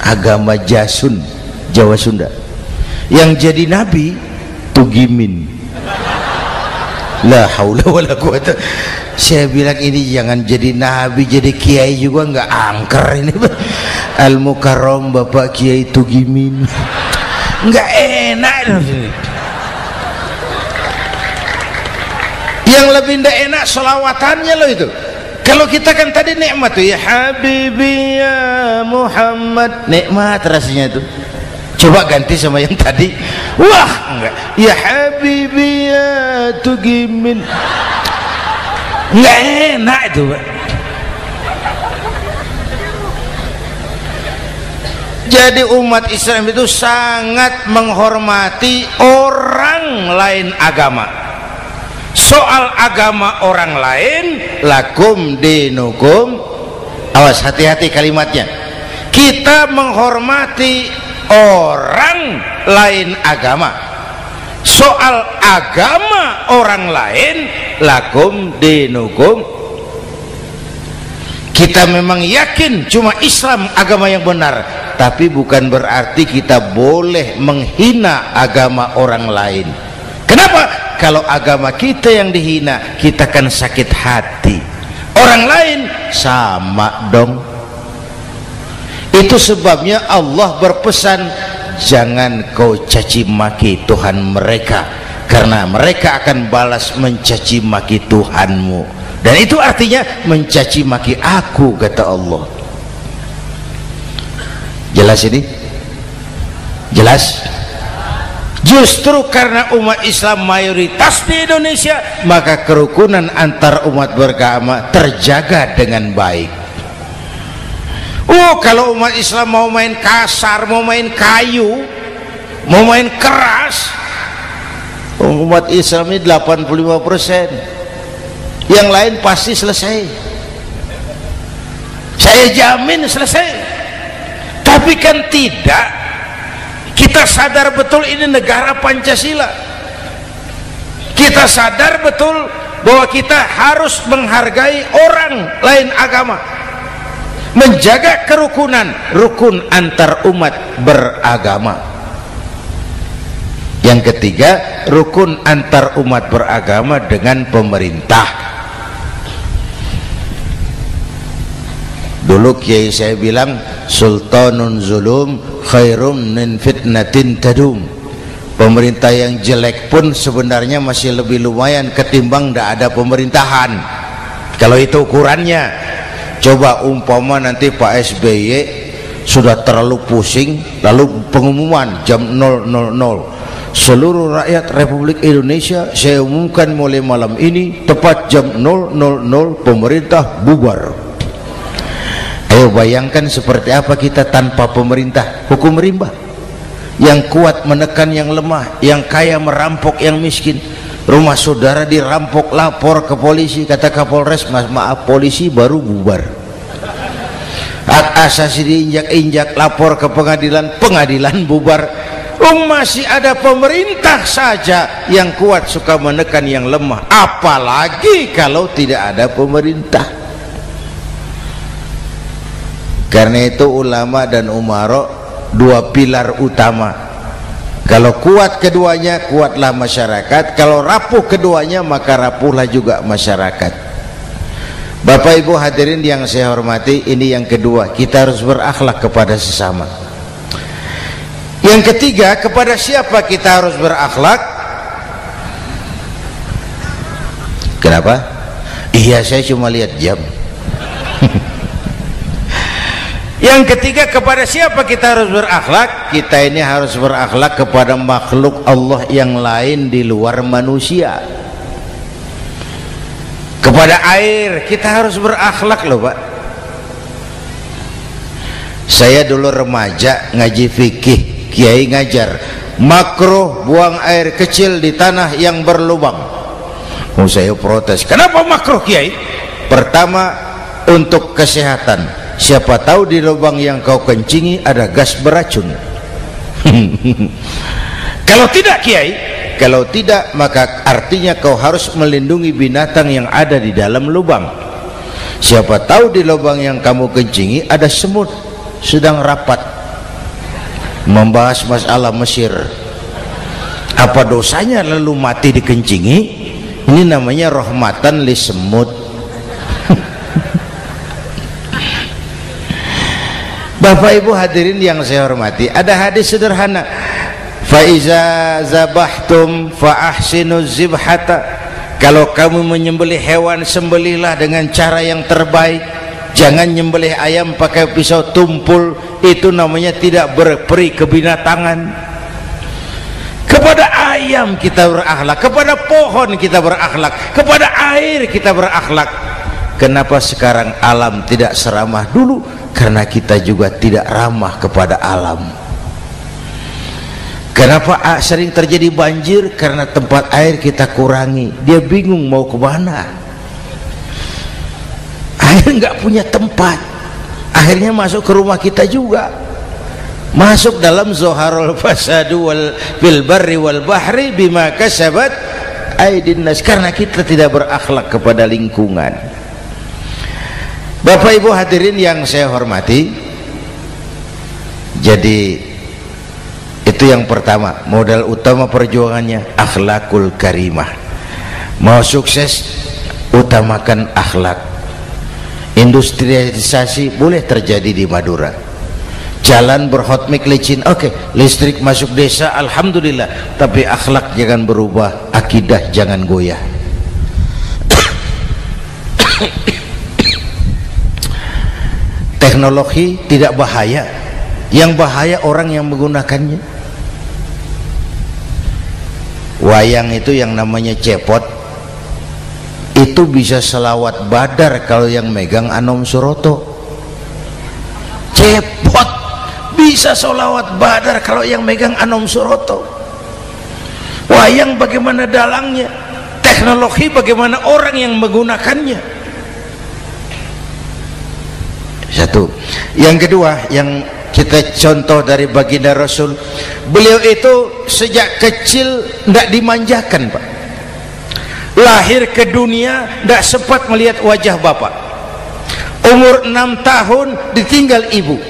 agama Jasun Jawa Sunda. Yang jadi nabi Tugimin. La haula wala quwata. Saya bilang ini jangan jadi nabi, jadi kiai juga nggak angker ini. Al Mukarram Bapak Kiai Tugimin, nggak enak. Yang lebih ndak enak selawatannya loh itu. Kalau kita kan tadi nikmat tuh, ya Habibi ya Muhammad, nikmat rasanya itu. Coba ganti sama yang tadi, wah enggak, ya Habibi ya Tugimin, enggak enak itu, Pak. Jadi umat Islam itu sangat menghormati orang lain agama. Soal agama orang lain, lakum dinukum, awas hati-hati kalimatnya. Kita menghormati orang lain agama. Soal agama orang lain, lakum dinukum. Kita memang yakin cuma Islam agama yang benar, tapi bukan berarti kita boleh menghina agama orang lain. Kenapa? Kalau agama kita yang dihina, kita kan sakit hati. Orang lain sama dong. Itu sebabnya Allah berpesan, jangan kau caci maki Tuhan mereka, karena mereka akan balas mencaci maki Tuhanmu. Dan itu artinya mencaci maki aku, kata Allah. Jelas ini? Jelas? Justru karena umat Islam mayoritas di Indonesia, maka kerukunan antar umat beragama terjaga dengan baik. Kalau umat Islam mau main kasar, mau main kayu, mau main keras, umat Islam ini 85%, yang lain pasti selesai. Saya jamin selesai. Tapi kan tidak. Kita sadar betul ini negara Pancasila. Kita sadar betul bahwa kita harus menghargai orang lain agama, menjaga kerukunan, rukun antar umat beragama. Yang ketiga, rukun antar umat beragama dengan pemerintah. Dulu kiai saya bilang, sultanun zulum khairum min fitnatin tadum. Pemerintah yang jelek pun sebenarnya masih lebih lumayan ketimbang tidak ada pemerintahan, kalau itu ukurannya. Coba umpama nanti Pak SBY sudah terlalu pusing, lalu pengumuman jam 000, seluruh rakyat Republik Indonesia saya umumkan mulai malam ini tepat jam 000 pemerintah bubar. Ayo bayangkan seperti apa kita tanpa pemerintah. Hukum rimba, yang kuat menekan yang lemah, yang kaya merampok yang miskin. Rumah saudara dirampok, lapor ke polisi, kata Kapolres, maaf polisi baru bubar. Hak asasi diinjak-injak, lapor ke pengadilan, pengadilan bubar. Masih ada pemerintah saja yang kuat suka menekan yang lemah, apalagi kalau tidak ada pemerintah. Karena itu ulama dan umara dua pilar utama. Kalau kuat keduanya, kuatlah masyarakat. Kalau rapuh keduanya, maka rapuhlah juga masyarakat. Bapak Ibu hadirin yang saya hormati, ini yang kedua, kita harus berakhlak kepada sesama. Yang ketiga, kepada siapa kita harus berakhlak? Kenapa? Iya, saya cuma lihat jam. Yang ketiga, kepada siapa kita harus berakhlak? Kita ini harus berakhlak kepada makhluk Allah yang lain di luar manusia. Kepada air kita harus berakhlak loh Pak. Saya dulu remaja ngaji fikih, kiai ngajar makruh buang air kecil di tanah yang berlubang. Saya protes, kenapa makruh kiai? Pertama, untuk kesehatan. Siapa tahu di lubang yang kau kencingi ada gas beracun. Kalau tidak kiai, kalau tidak maka artinya kau harus melindungi binatang yang ada di dalam lubang. Siapa tahu di lubang yang kamu kencingi ada semut sedang rapat membahas masalah Mesir. Apa dosanya lalu mati dikencingi? Ini namanya rahmatan li semut. Bapak Ibu hadirin yang saya hormati, ada hadis sederhana, fa iza zabahtum fa ahsinu zibhata. Kalau kamu menyembelih hewan, sembelihlah dengan cara yang terbaik. Jangan nyembelih ayam pakai pisau tumpul, itu namanya tidak berperi kebinatangan. Kepada ayam kita berakhlak, kepada pohon kita berakhlak, kepada air kita berakhlak. Kenapa sekarang alam tidak seramah dulu? Karena kita juga tidak ramah kepada alam. Kenapa sering terjadi banjir? Karena tempat air kita kurangi. Dia bingung mau ke mana. Air nggak punya tempat. Akhirnya masuk ke rumah kita juga. Masuk dalam zoharul fasadu fil barri wal bahri bima kasabat aydin nas. Karena kita tidak berakhlak kepada lingkungan. Bapak Ibu hadirin yang saya hormati, jadi itu yang pertama, modal utama perjuangannya akhlakul karimah. Mau sukses, utamakan akhlak. Industrialisasi boleh terjadi di Madura, jalan berhotmik licin, oke, listrik masuk desa, alhamdulillah, tapi akhlak jangan berubah, akidah jangan goyah. Teknologi tidak bahaya, yang bahaya orang yang menggunakannya. Wayang itu yang namanya cepot, itu bisa selawat badar kalau yang megang Anom Suroto. Cepot bisa selawat badar kalau yang megang Anom Suroto. Wayang bagaimana dalangnya, teknologi bagaimana orang yang menggunakannya. Satu. Yang kedua, yang kita contoh dari baginda Rasul, beliau itu sejak kecil tidak dimanjakan Pak. Lahir ke dunia tidak sempat melihat wajah bapak. Umur 6 tahun ditinggal ibu.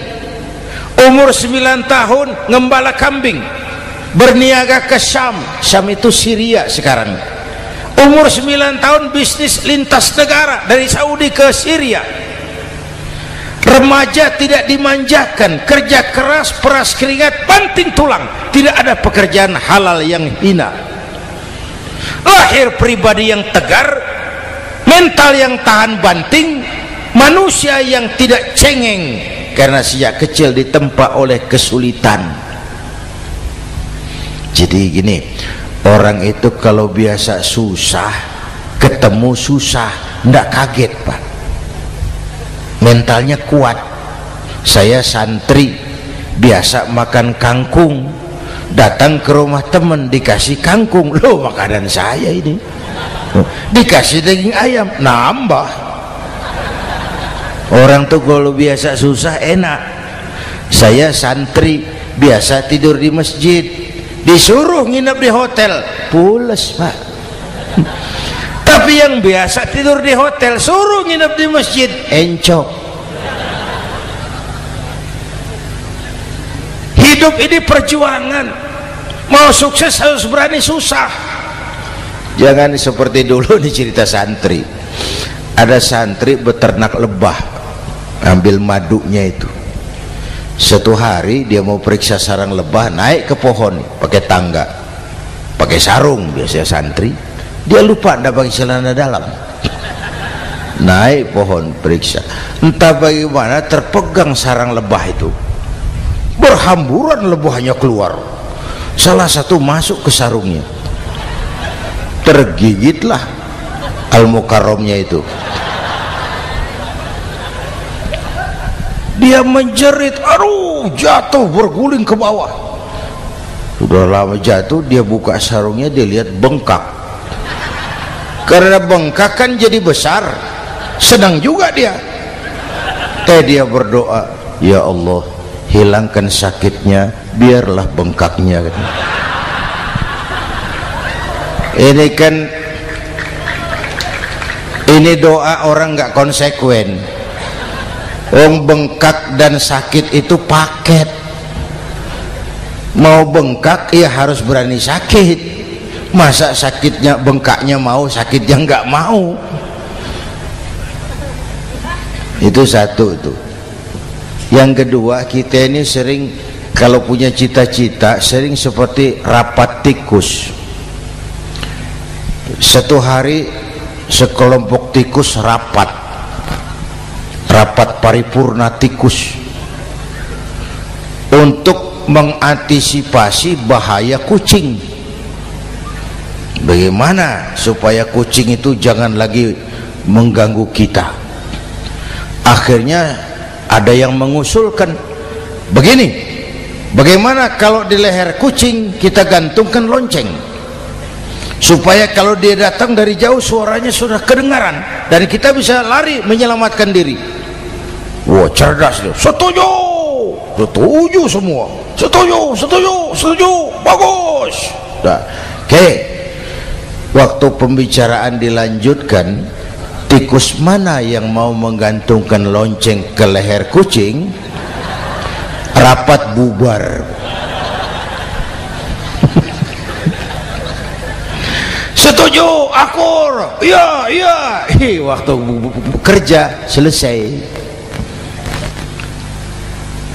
Umur 9 tahun ngembala kambing. berniaga ke Syam. Syam itu Syria sekarang. Umur 9 tahun bisnis lintas negara dari Saudi ke Syria. Remaja tidak dimanjakan, kerja keras, peras keringat, banting tulang, tidak ada pekerjaan halal yang hina. Lahir pribadi yang tegar, mental yang tahan banting, manusia yang tidak cengeng karena sejak kecil ditempa oleh kesulitan. Jadi gini, orang itu kalau biasa susah, ketemu susah, ndak kaget Pak, mentalnya kuat. Saya santri biasa makan kangkung, datang ke rumah teman dikasih kangkung, loh makanan saya ini, dikasih daging ayam, nambah. Orang tuh kalau biasa susah enak. Saya santri biasa tidur di masjid, disuruh nginep di hotel, pules Pak. Tapi yang biasa tidur di hotel suruh nginep di masjid, encok. Hidup ini perjuangan, mau sukses harus berani susah. Jangan seperti dulu nih cerita santri. Ada santri beternak lebah, ambil madunya itu. Satu hari dia mau periksa sarang lebah, naik ke pohon pakai tangga, pakai sarung biasanya santri. Dia lupa ndak pakai celana dalam, naik pohon periksa, entah bagaimana terpegang sarang lebah itu, berhamburan lebahnya keluar, salah satu masuk ke sarungnya, tergigitlah Al-Mukarramnya itu. Dia menjerit, aduh, jatuh berguling ke bawah. Sudah lama jatuh, dia buka sarungnya, dia lihat bengkak. Karena bengkak kan jadi besar, senang juga dia. Dia berdoa, ya Allah, hilangkan sakitnya, biarlah bengkaknya. Ini doa orang nggak konsekuen. Bengkak dan sakit itu paket. Mau bengkak ya harus berani sakit. Masa sakitnya bengkaknya mau, sakitnya nggak mau. Itu satu itu. Yang kedua, kita ini sering kalau punya cita-cita sering seperti rapat tikus. Satu hari sekelompok tikus rapat paripurna tikus untuk mengantisipasi bahaya kucing. Bagaimana supaya kucing itu jangan lagi mengganggu kita. Akhirnya ada yang mengusulkan begini, bagaimana kalau di leher kucing kita gantungkan lonceng, supaya kalau dia datang dari jauh suaranya sudah kedengaran dan kita bisa lari menyelamatkan diri. Wah, cerdas dia. Setuju semua. Setuju, bagus. Nah, oke. Waktu pembicaraan dilanjutkan, tikus mana yang mau menggantungkan lonceng ke leher kucing? Rapat bubar. Setuju, akur, iya. Waktu kerja selesai.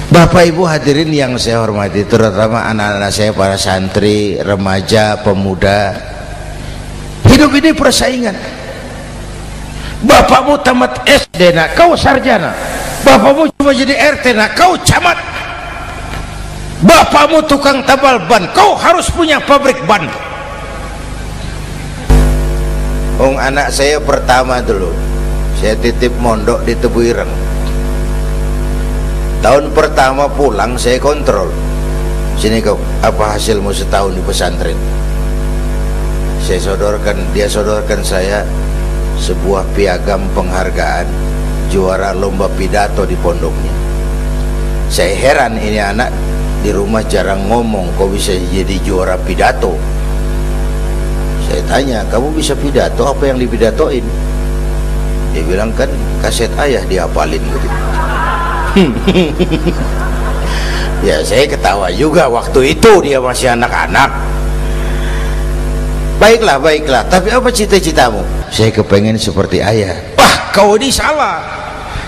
Bapak Ibu hadirin yang saya hormati, terutama anak-anak saya, para santri, remaja, pemuda. Hidup ini persaingan. Bapakmu tamat SD, nak kau sarjana. Bapakmu cuma jadi RT, nak kau camat. Bapakmu tukang tabal ban, kau harus punya pabrik ban. Anak saya pertama dulu, saya titip mondok di Tebu Ireng. Tahun pertama pulang saya kontrol, sini kau, apa hasilmu setahun di pesantren? Dia sodorkan saya sebuah piagam penghargaan juara lomba pidato di pondoknya. Saya heran, ini anak di rumah jarang ngomong, kok bisa jadi juara pidato? Saya tanya, kamu bisa pidato, apa yang dipidatoin? Dia bilang, kan kaset ayah dihafalin gitu. Ya saya ketawa juga, waktu itu dia masih anak-anak. Baiklah, baiklah, tapi apa cita-citamu? Saya kepengen seperti ayah. Wah, kau ini salah.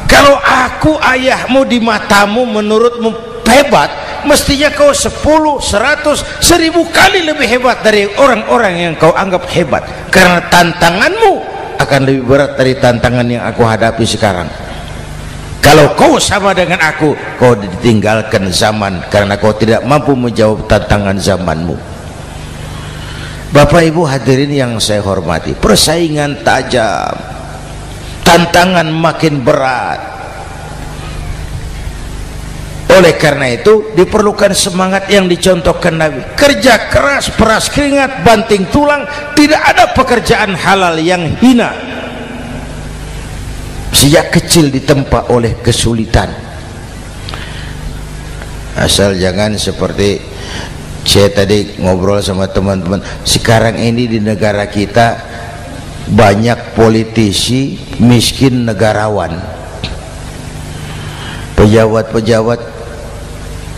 Kalau aku ayahmu di matamu menurutmu hebat, mestinya kau 10, 100, 1000 kali lebih hebat dari orang-orang yang kau anggap hebat, karena tantanganmu akan lebih berat dari tantangan yang aku hadapi sekarang. Kalau kau sama dengan aku, kau ditinggalkan zaman karena kau tidak mampu menjawab tantangan zamanmu. Bapak Ibu hadirin yang saya hormati, persaingan tajam, tantangan makin berat. Oleh karena itu diperlukan semangat yang dicontohkan Nabi. Kerja keras, peras keringat, banting tulang. Tidak ada pekerjaan halal yang hina. Sejak kecil ditempa oleh kesulitan. Asal jangan seperti saya tadi ngobrol sama teman-teman, sekarang ini di negara kita banyak politisi miskin negarawan. Pejabat-pejabat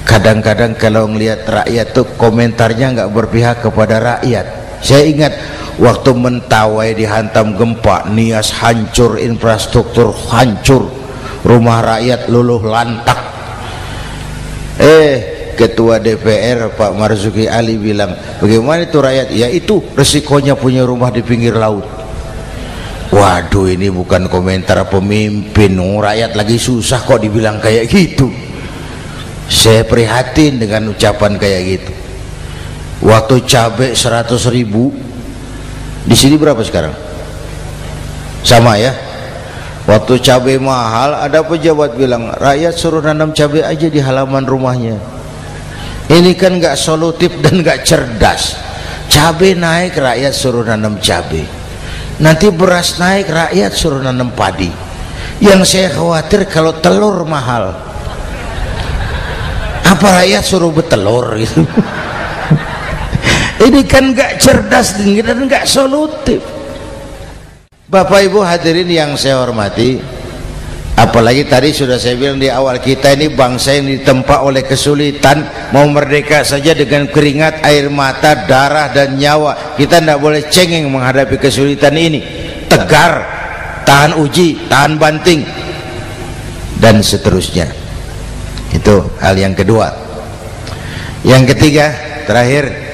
kadang-kadang kalau ngelihat rakyat tuh komentarnya nggak berpihak kepada rakyat. Saya ingat waktu Mentawai dihantam gempa, Nias hancur, infrastruktur hancur, rumah rakyat luluh lantak. Ketua DPR Pak Marzuki Ali bilang, bagaimana itu rakyat? Ya itu resikonya punya rumah di pinggir laut. Waduh, ini bukan komentar pemimpin, rakyat lagi susah kok dibilang kayak gitu. Saya prihatin dengan ucapan kayak gitu. Waktu cabai 100.000, di sini berapa sekarang? Sama ya. Waktu cabai mahal, ada pejabat bilang rakyat suruh nanam cabai aja di halaman rumahnya. Ini kan nggak solutif dan nggak cerdas. Cabai naik, rakyat suruh nanam cabai. Nanti beras naik, rakyat suruh nanam padi. Yang saya khawatir kalau telur mahal, apa rakyat suruh bertelur gitu? Ini kan nggak cerdas dan nggak solutif. Bapak Ibu hadirin yang saya hormati, apalagi tadi sudah saya bilang di awal, kita ini bangsa yang ditempa oleh kesulitan. Mau merdeka saja dengan keringat, air mata, darah dan nyawa. Kita tidak boleh cengeng menghadapi kesulitan ini. Tegar, tahan uji, tahan banting, dan seterusnya. Itu hal yang kedua. Yang ketiga, terakhir,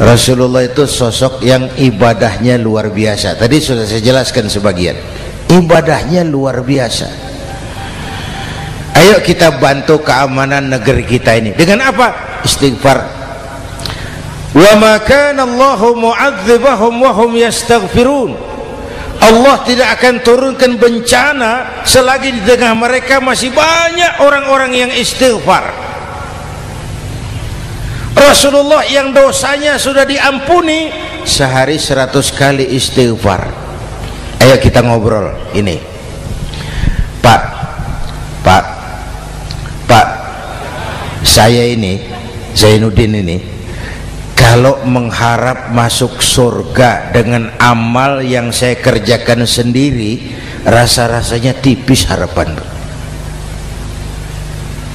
Rasulullah itu sosok yang ibadahnya luar biasa. Tadi sudah saya jelaskan sebagian. Ibadahnya luar biasa. Ayo kita bantu keamanan negeri kita ini. Dengan apa? Istighfar. Wa ma kana Allahu mu'adzibahum wa hum yastaghfirun. Allah tidak akan turunkan bencana selagi di tengah mereka masih banyak orang-orang yang istighfar. Rasulullah yang dosanya sudah diampuni sehari 100 kali istighfar. Ayo kita ngobrol ini. Pak, saya ini Zainuddin ini kalau mengharap masuk surga dengan amal yang saya kerjakan sendiri, rasa-rasanya tipis harapan.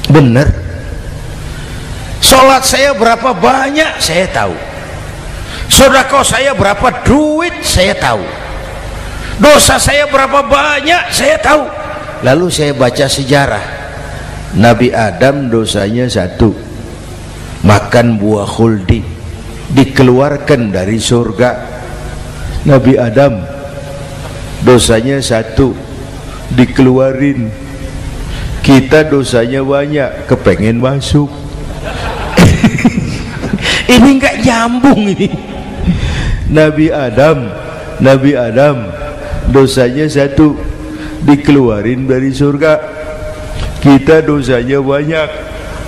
Bener. Sholat saya berapa banyak saya tahu, sedekah saya berapa duit saya tahu, dosa saya berapa banyak saya tahu. Lalu saya baca sejarah, Nabi Adam dosanya 1, makan buah khuldi, dikeluarkan dari surga. Nabi Adam dosanya 1, dikeluarin. Kita dosanya banyak, kepengen masuk. Ini nggak nyambung ini. Nabi Adam dosanya 1, dikeluarin dari surga. Kita dosanya banyak,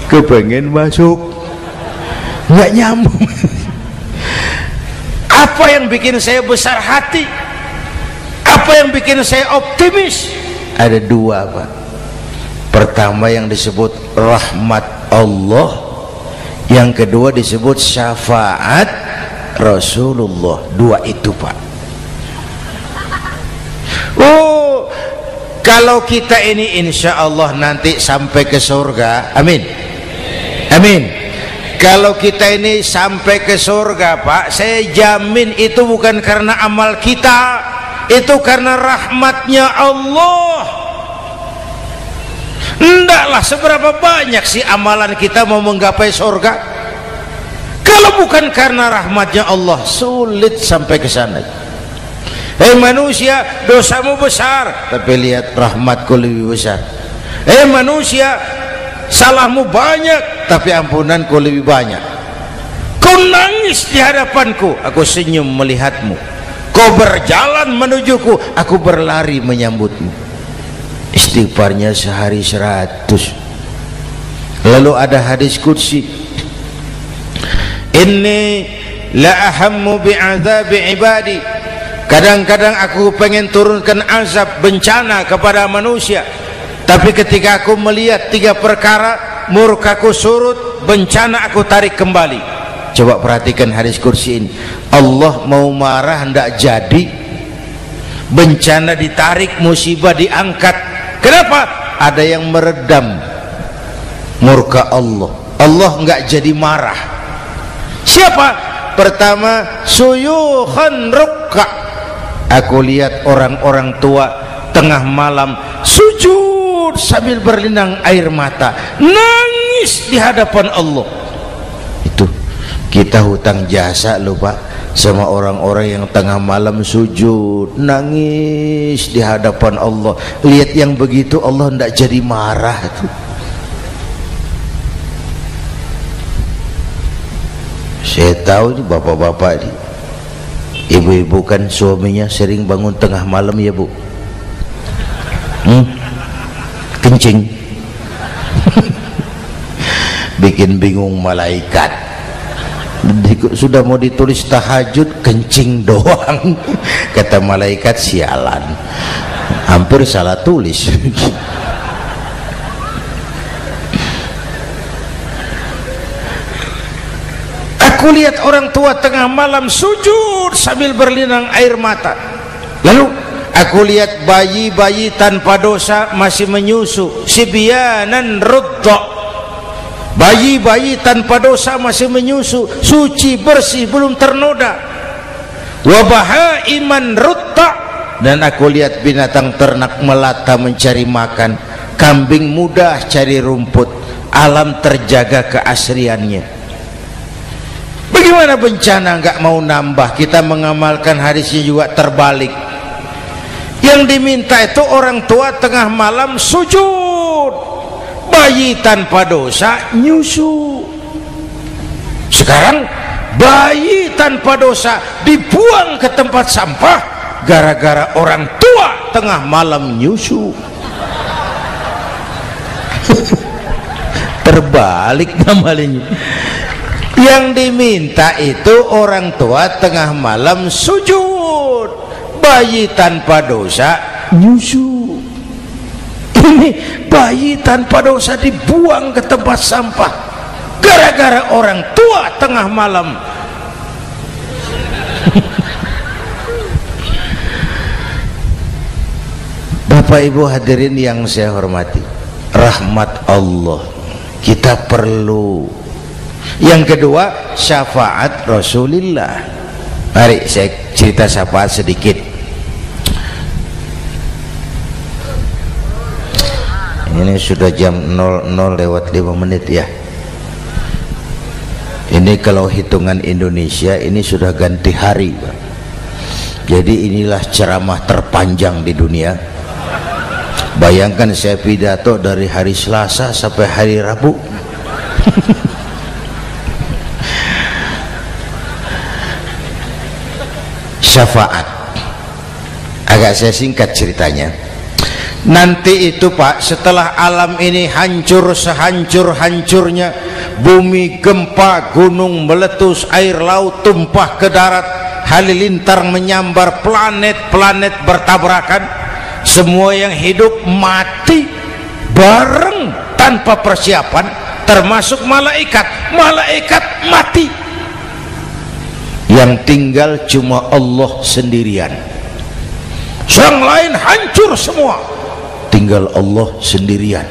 kepengen masuk. Nggak nyambung. Apa yang bikin saya besar hati? Apa yang bikin saya optimis? Ada 2 Pak. Pertama yang disebut rahmat Allah, yang kedua disebut syafaat Rasulullah. 2 itu Pak. Oh, kalau kita ini insya Allah nanti sampai ke surga, amin, Amin. Kalau kita ini sampai ke surga Pak, saya jamin itu bukan karena amal kita, itu karena rahmatnya Allah. Ndaklah seberapa banyak sih amalan kita mau menggapai surga. Kalau bukan karena rahmatnya Allah, sulit sampai ke sana. Hei manusia, dosamu besar, tapi lihat rahmatku lebih besar. Hei manusia, salahmu banyak, tapi ampunanku lebih banyak. Kau nangis di hadapanku, aku senyum melihatmu. Kau berjalan menujuku, aku berlari menyambutmu. Istighfarnya sehari 100. Lalu ada hadis qudsi, inni la ahammu bi'adzabi ibadi. Kadang-kadang aku pengen turunkan azab, bencana kepada manusia, tapi ketika aku melihat 3 perkara, murkaku surut, bencana aku tarik kembali. Coba perhatikan hadis kursi ini. Allah mau marah hendak jadi, bencana ditarik, musibah diangkat. Kenapa? Ada yang meredam murka Allah. Allah enggak jadi marah. Siapa? Pertama, suyukhan rukka. Aku lihat orang-orang tua tengah malam sujud sambil berlinang air mata, nangis di hadapan Allah. Itu kita hutang jasa loh Pak sama orang-orang yang tengah malam sujud nangis di hadapan Allah. Lihat yang begitu Allah tidak jadi marah tuh. Saya tahu nih bapak-bapak ini, ibu-ibu kan suaminya sering bangun tengah malam ya Bu, kencing bikin bingung malaikat. Sudah mau ditulis tahajud, kencing doang. Kata malaikat, sialan, hampir salah tulis. Aku lihat orang tua tengah malam sujud sambil berlinang air mata. Lalu aku lihat bayi-bayi tanpa dosa masih menyusu, sibyanan rudda. Bayi-bayi tanpa dosa masih menyusu, suci bersih, belum ternoda. Wa bahaiman rutta. Dan aku lihat binatang ternak melata mencari makan, kambing mudah cari rumput, alam terjaga keasriannya. Bagaimana bencana nggak mau nambah? Kita mengamalkan hadisnya juga terbalik. Yang diminta itu orang tua tengah malam sujud, bayi tanpa dosa nyusu. Sekarang bayi tanpa dosa dibuang ke tempat sampah gara-gara orang tua tengah malam nyusu. Terbalik namanya. Yang diminta itu orang tua tengah malam sujud, bayi tanpa dosa nyusu. Ini bayi tanpa dosa dibuang ke tempat sampah gara-gara orang tua tengah malam. Bapak Ibu hadirin yang saya hormati, rahmat Allah kita perlu. Yang kedua, syafaat Rasulullah. Mari saya cerita syafaat sedikit. Ini sudah jam 00:05 ya. Ini kalau hitungan Indonesia ini sudah ganti hari Pak. Jadi inilah ceramah terpanjang di dunia. Bayangkan saya pidato dari hari Selasa sampai hari Rabu. Syafaat agak saya singkat ceritanya. Nanti itu Pak, setelah alam ini hancur sehancur-hancurnya, bumi gempa, gunung meletus, air laut tumpah ke darat, halilintar menyambar, planet-planet bertabrakan, semua yang hidup mati bareng tanpa persiapan, termasuk malaikat. Malaikat mati, yang tinggal cuma Allah sendirian. Yang lain hancur semua, tinggal Allah sendirian.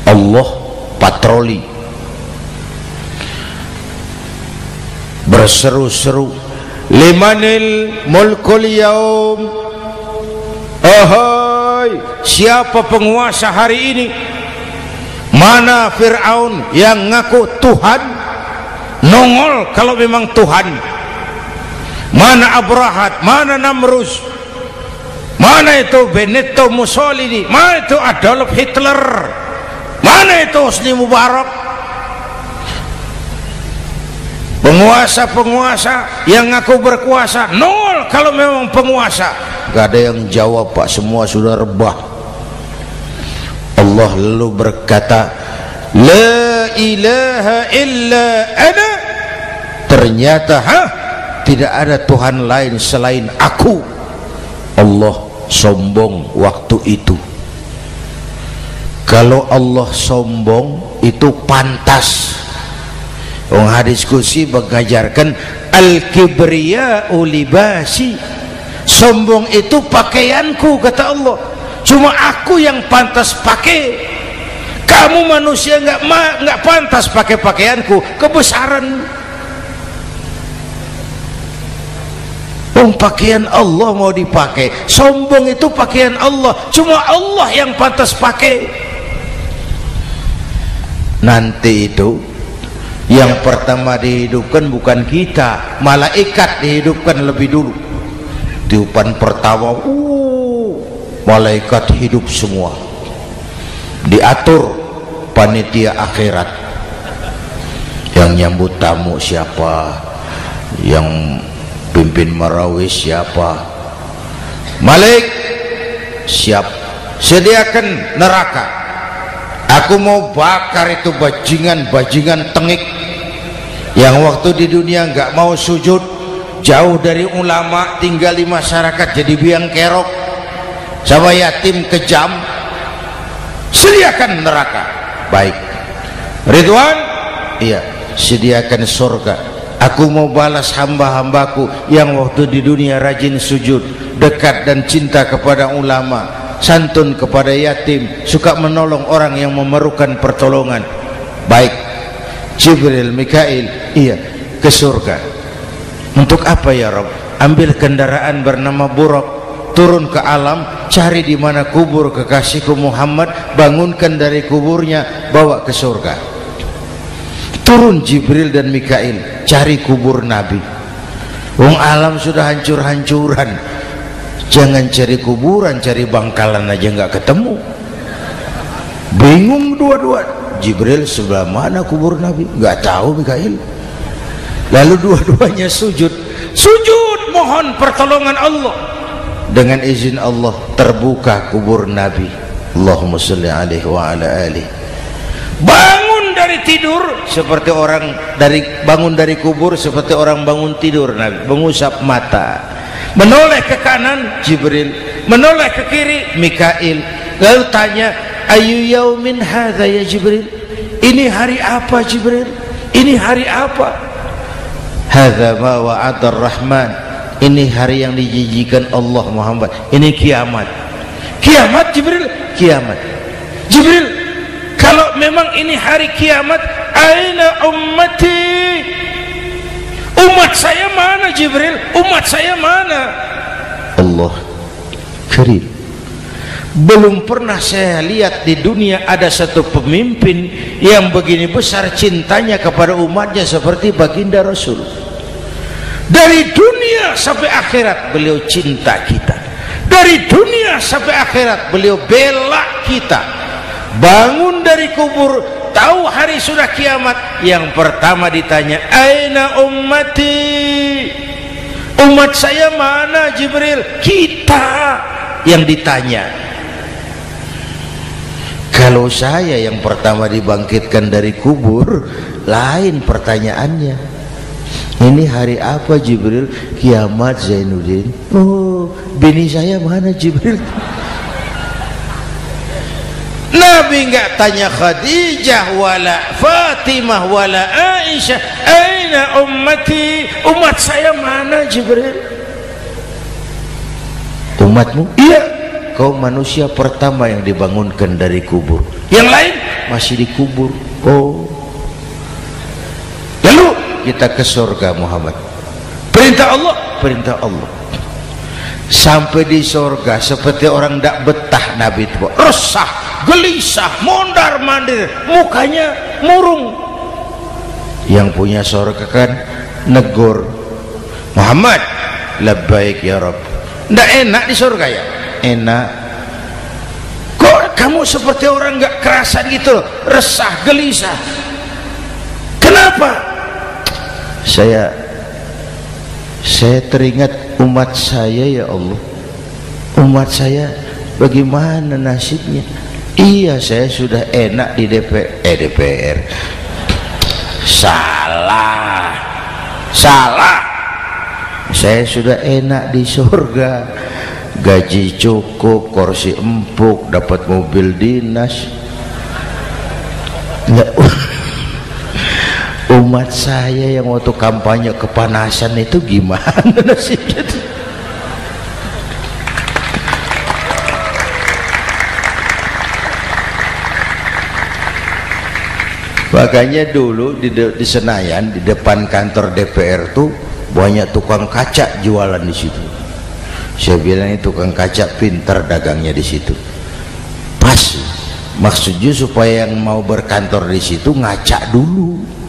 Allah patroli berseru-seru, limanil mulkul yaum, ahai siapa penguasa hari ini? Mana Fir'aun yang ngaku Tuhan? Nongol kalau memang Tuhan. Mana Abrahat, mana Namrus, mana itu Benito Mussolini, mana itu Adolf Hitler, mana itu Hosni Mubarak? Penguasa-penguasa yang ngaku berkuasa nongol kalau memang penguasa. Gak ada yang jawab Pak, semua sudah rebah. Allah lalu berkata, la ilaha illa ana. Ternyata tidak ada Tuhan lain selain aku. Allah sombong waktu itu. Kalau Allah sombong itu pantas. Hadis kursi mengajarkan al-kibriya'u libasi, sombong itu pakaianku, kata Allah. Cuma aku yang pantas pakai. Kamu manusia nggak pantas pakai pakaianku, kebesaran. Pakaian Allah mau dipakai, sombong itu pakaian Allah, cuma Allah yang pantas pakai. Nanti itu yang pertama dihidupkan bukan kita, malaikat dihidupkan lebih dulu. Tiupan pertama, malaikat hidup semua, diatur panitia akhirat. Yang nyambut tamu siapa, yang pimpin marawis siapa. Malik siap, sediakan neraka, aku mau bakar itu bajingan tengik yang waktu di dunia nggak mau sujud, jauh dari ulama, tinggal di masyarakat jadi biang kerok sama yatim kejam. Sediakan neraka. Baik Ridwan, iya, sediakan surga. Aku mau balas hamba-hambaku yang waktu di dunia rajin sujud, dekat dan cinta kepada ulama, santun kepada yatim, suka menolong orang yang memerlukan pertolongan. Baik Jibril, Mikail, iya, ke surga. Untuk apa ya Rabb? Ambil kendaraan bernama Buraq, turun ke alam, cari di mana kubur kekasihku Muhammad, bangunkan dari kuburnya, bawa ke surga. Turun Jibril dan Mikail, cari kubur Nabi. Wong alam sudah hancur-hancuran, jangan cari kuburan, cari bangkalan aja nggak ketemu. Bingung dua-dua. Jibril, sebelah mana kubur Nabi? Nggak tahu Mikail. Lalu dua-duanya sujud mohon pertolongan Allah. Dengan izin Allah terbuka kubur Nabi. Allahumma sholli alaihi wa ala alihi. Bangun dari tidur seperti orang bangun dari kubur seperti orang bangun tidur. Nabi mengusap mata, menoleh ke kanan Jibril, menoleh ke kiri Mikail. Lalu tanya, ayu yaumin hadza ya Jibril? Ini hari apa Jibril? Ini hari apa? Hadza ma wa'ada ar-Rahman. Ini hari yang dijanjikan Allah Muhammad. Ini kiamat. Kiamat Jibril? Kiamat. Jibril, kalau memang ini hari kiamat, aina ummati? Umat saya mana Jibril? Umat saya mana? Allah karim. Belum pernah saya lihat di dunia ada satu pemimpin yang begini besar cintanya kepada umatnya seperti baginda Rasul. Dari dunia sampai akhirat beliau cinta kita. Dari dunia sampai akhirat beliau bela kita. Bangun dari kubur, tahu hari sudah kiamat, yang pertama ditanya, aina ummati? Umat saya mana Jibril? Kita yang ditanya. Kalau saya yang pertama dibangkitkan dari kubur, lain pertanyaannya. Ini hari apa Jibril? Kiamat Zainuddin. Oh, bini saya mana Jibril? Nabi enggak tanya Khadijah wala Fatimah wala Aisyah, aina ummati? Umat saya mana Jibril? Umatmu? Iya, kau manusia pertama yang dibangunkan dari kubur. Yang lain masih dikubur. Oh. Lalu kita ke surga Muhammad. Perintah Allah, perintah Allah. Sampai di surga seperti orang tidak betah Nabi itu, resah, gelisah, mondar mandir, mukanya murung. Yang punya surga kan negur, Muhammad, labbaik ya Rabb. Tidak enak di surga ya? Enak. Kok kamu seperti orang nggak kerasan gitu, resah, gelisah? Kenapa? Saya teringat umat saya ya Allah. Umat saya bagaimana nasibnya? Iya, saya sudah enak di DPR. Salah. Saya sudah enak di surga, gaji cukup, kursi empuk, dapat mobil dinas. Umat saya yang waktu kampanye kepanasan itu gimana nasibnya? Makanya dulu di Senayan, di depan kantor DPR tuh banyak tukang kaca jualan di situ. Saya bilang ini tukang kaca pintar dagangnya di situ. Pas, maksudnya supaya yang mau berkantor di situ ngaca dulu.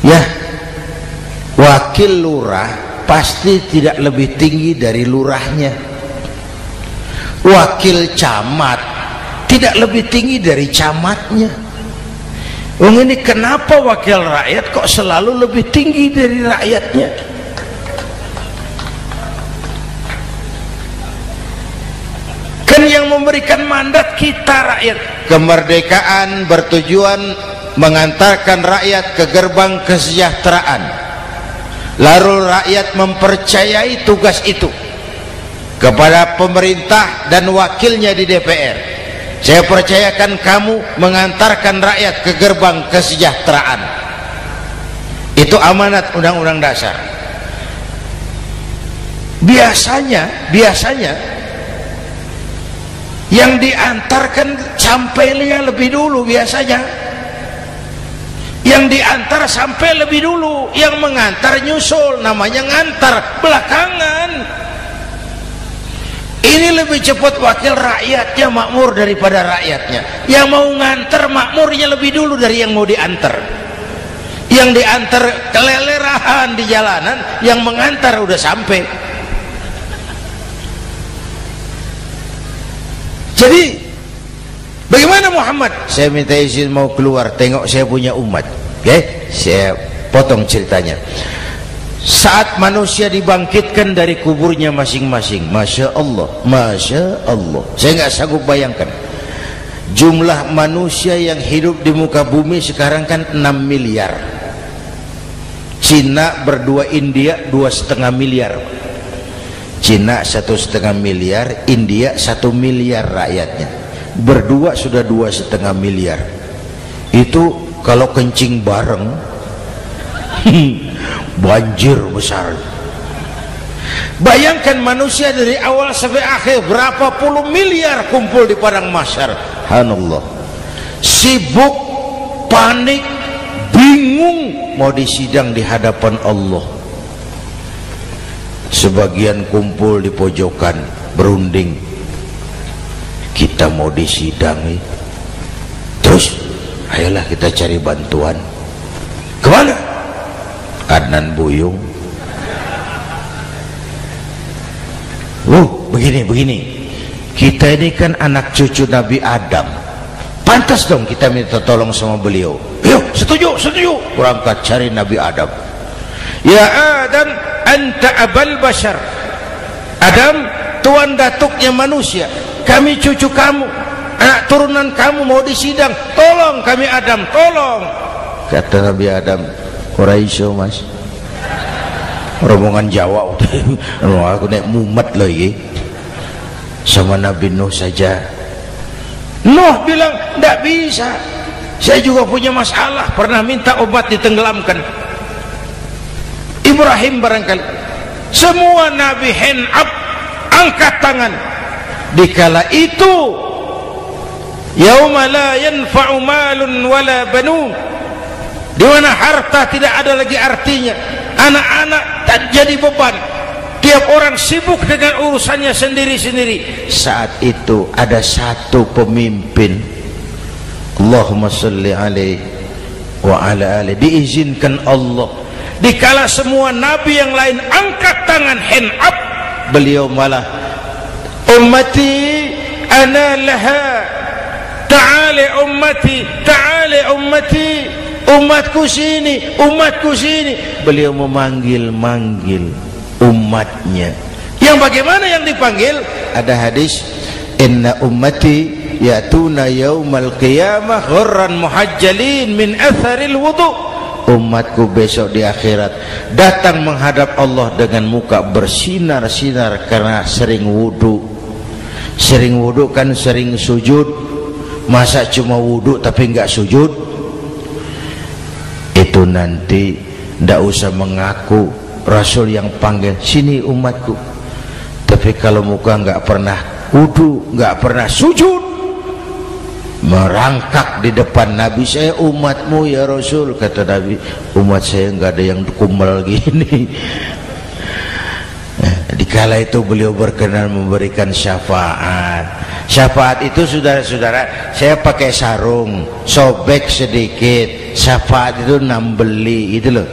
Ya, wakil lurah pasti tidak lebih tinggi dari lurahnya. Wakil camat tidak lebih tinggi dari camatnya. Ini kenapa wakil rakyat kok selalu lebih tinggi dari rakyatnya? Kan yang memberikan mandat kita rakyat. Kemerdekaan bertujuan mengantarkan rakyat ke gerbang kesejahteraan. Lalu rakyat mempercayai tugas itu kepada pemerintah dan wakilnya di DPR. Saya percayakan kamu mengantarkan rakyat ke gerbang kesejahteraan. Itu amanat Undang-Undang Dasar. Biasanya yang diantarkan sampainya lebih dulu biasanya. Yang diantar sampai lebih dulu, yang mengantar nyusul, namanya ngantar belakangan. Ini lebih cepat wakil rakyatnya makmur daripada rakyatnya. Yang mau ngantar makmurnya lebih dulu dari yang mau diantar. Yang diantar kelelerahan di jalanan, yang mengantar udah sampai. Jadi bagaimana Muhammad? Saya minta izin mau keluar, tengok saya punya umat. Oke, saya potong ceritanya. Saat manusia dibangkitkan dari kuburnya masing-masing, Masya Allah, Masya Allah, saya nggak sanggup bayangkan jumlah manusia yang hidup di muka bumi sekarang kan 6 miliar. Cina berdua, India 2,5 miliar. Cina 1,5 miliar, India 1 miliar rakyatnya. Berdua sudah 2,5 miliar. Itu kalau kencing bareng banjir besar. Bayangkan manusia dari awal sampai akhir berapa puluh miliar kumpul di padang mahsyar. Subhanallah. Sibuk, panik, bingung mau disidang di hadapan Allah. Sebagian kumpul di pojokan berunding, kita mau disidangi. Terus ayolah kita cari bantuan. Kemana? Adnan Buyung. Begini. Kita ini kan anak cucu Nabi Adam. Pantas dong kita minta tolong sama beliau. Yuk, setuju. Berangkat cari Nabi Adam. Ya Adam, anta abal bashar. Adam, tuan datuknya manusia. Kami cucu kamu, anak turunan kamu mau disidang. Tolong kami Adam, tolong. Kata Nabi Adam, Quraisy mas, rombongan Jawa aku naik mumet lagi sama Nabi Nuh saja. Nuh bilang tidak bisa, saya juga punya masalah, pernah minta obat ditenggelamkan. Ibrahim barangkali. Semua Nabi hand up, angkat tangan. Dikala itu yauma la yanfa'u malun wala banun, di mana harta tidak ada lagi artinya, anak-anak tak jadi beban, tiap orang sibuk dengan urusannya sendiri-sendiri. Saat itu ada satu pemimpin, Allahumma salli alaihi wa ala alihi, diizinkan Allah, dikala semua nabi yang lain angkat tangan hand up, beliau malah ummati ana laha, ta'ali ummati, ta'ali ummati, umatku sini, umatku sini. Beliau memanggil-manggil umatnya. Yang bagaimana yang dipanggil? Ada hadis, inna ummati ya'tuna yaumal qiyamah ghurran muhajjalin min atharil wudu. Umatku besok di akhirat datang menghadap Allah dengan muka bersinar-sinar karena sering wudu. Sering wudu kan sering sujud. Masa cuma wudu tapi enggak sujud? Itu nanti ndak usah mengaku Rasul yang panggil, sini umatku. Tapi kalau muka enggak pernah wudu, enggak pernah sujud, merangkak di depan Nabi, saya umatmu ya Rasul. Kata Nabi, umat saya enggak ada yang kumbal gini. Dikala itu beliau berkenan memberikan syafaat. Syafaat itu saudara-saudara, saya pakai sarung, sobek sedikit. Syafaat itu nambeli, itu loh.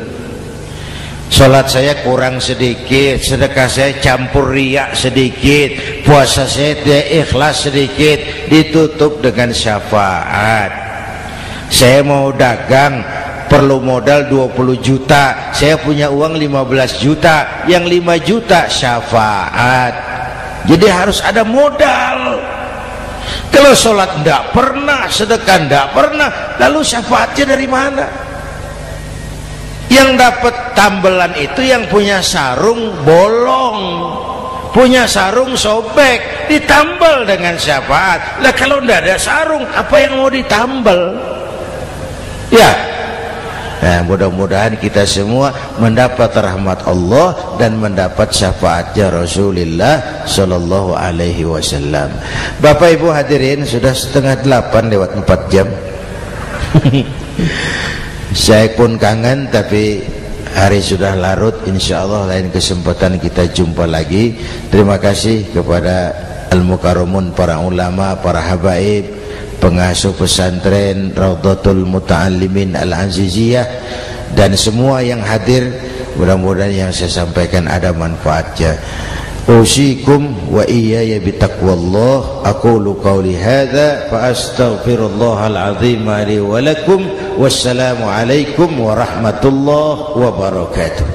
Salat saya kurang sedikit, sedekah saya campur riak sedikit, puasa saya tidak ikhlas sedikit, ditutup dengan syafaat. Saya mau dagang, perlu modal 20 juta, saya punya uang 15 juta, yang 5 juta syafaat. Jadi harus ada modal. Kalau sholat tidak pernah, sedekah tidak pernah, lalu syafaatnya dari mana? Yang dapat tambelan itu yang punya sarung bolong, punya sarung sobek, ditambal dengan syafaat. Lah kalau tidak ada sarung, apa yang mau ditambal? Ya. Nah, mudah-mudahan kita semua mendapat rahmat Allah dan mendapat syafaatnya Rasulullah Sallallahu Alaihi Wasallam. Bapak Ibu hadirin, sudah 7:30 lewat 4 jam. Saya pun kangen, tapi hari sudah larut. Insya Allah lain kesempatan kita jumpa lagi. Terima kasih kepada Al-Mukarramun, para ulama, para habaib, pengasuh pesantren Raudhatul Muta'allimin Al-Aziziyah, dan semua yang hadir. Mudah-mudahan yang saya sampaikan ada manfaatnya. Usikum wa iyaya bitaqwallah. Aqulu qawli hadza fa astaghfirullahal azim li wa lakum. Wassalamu alaikum warahmatullahi wabarakatuh.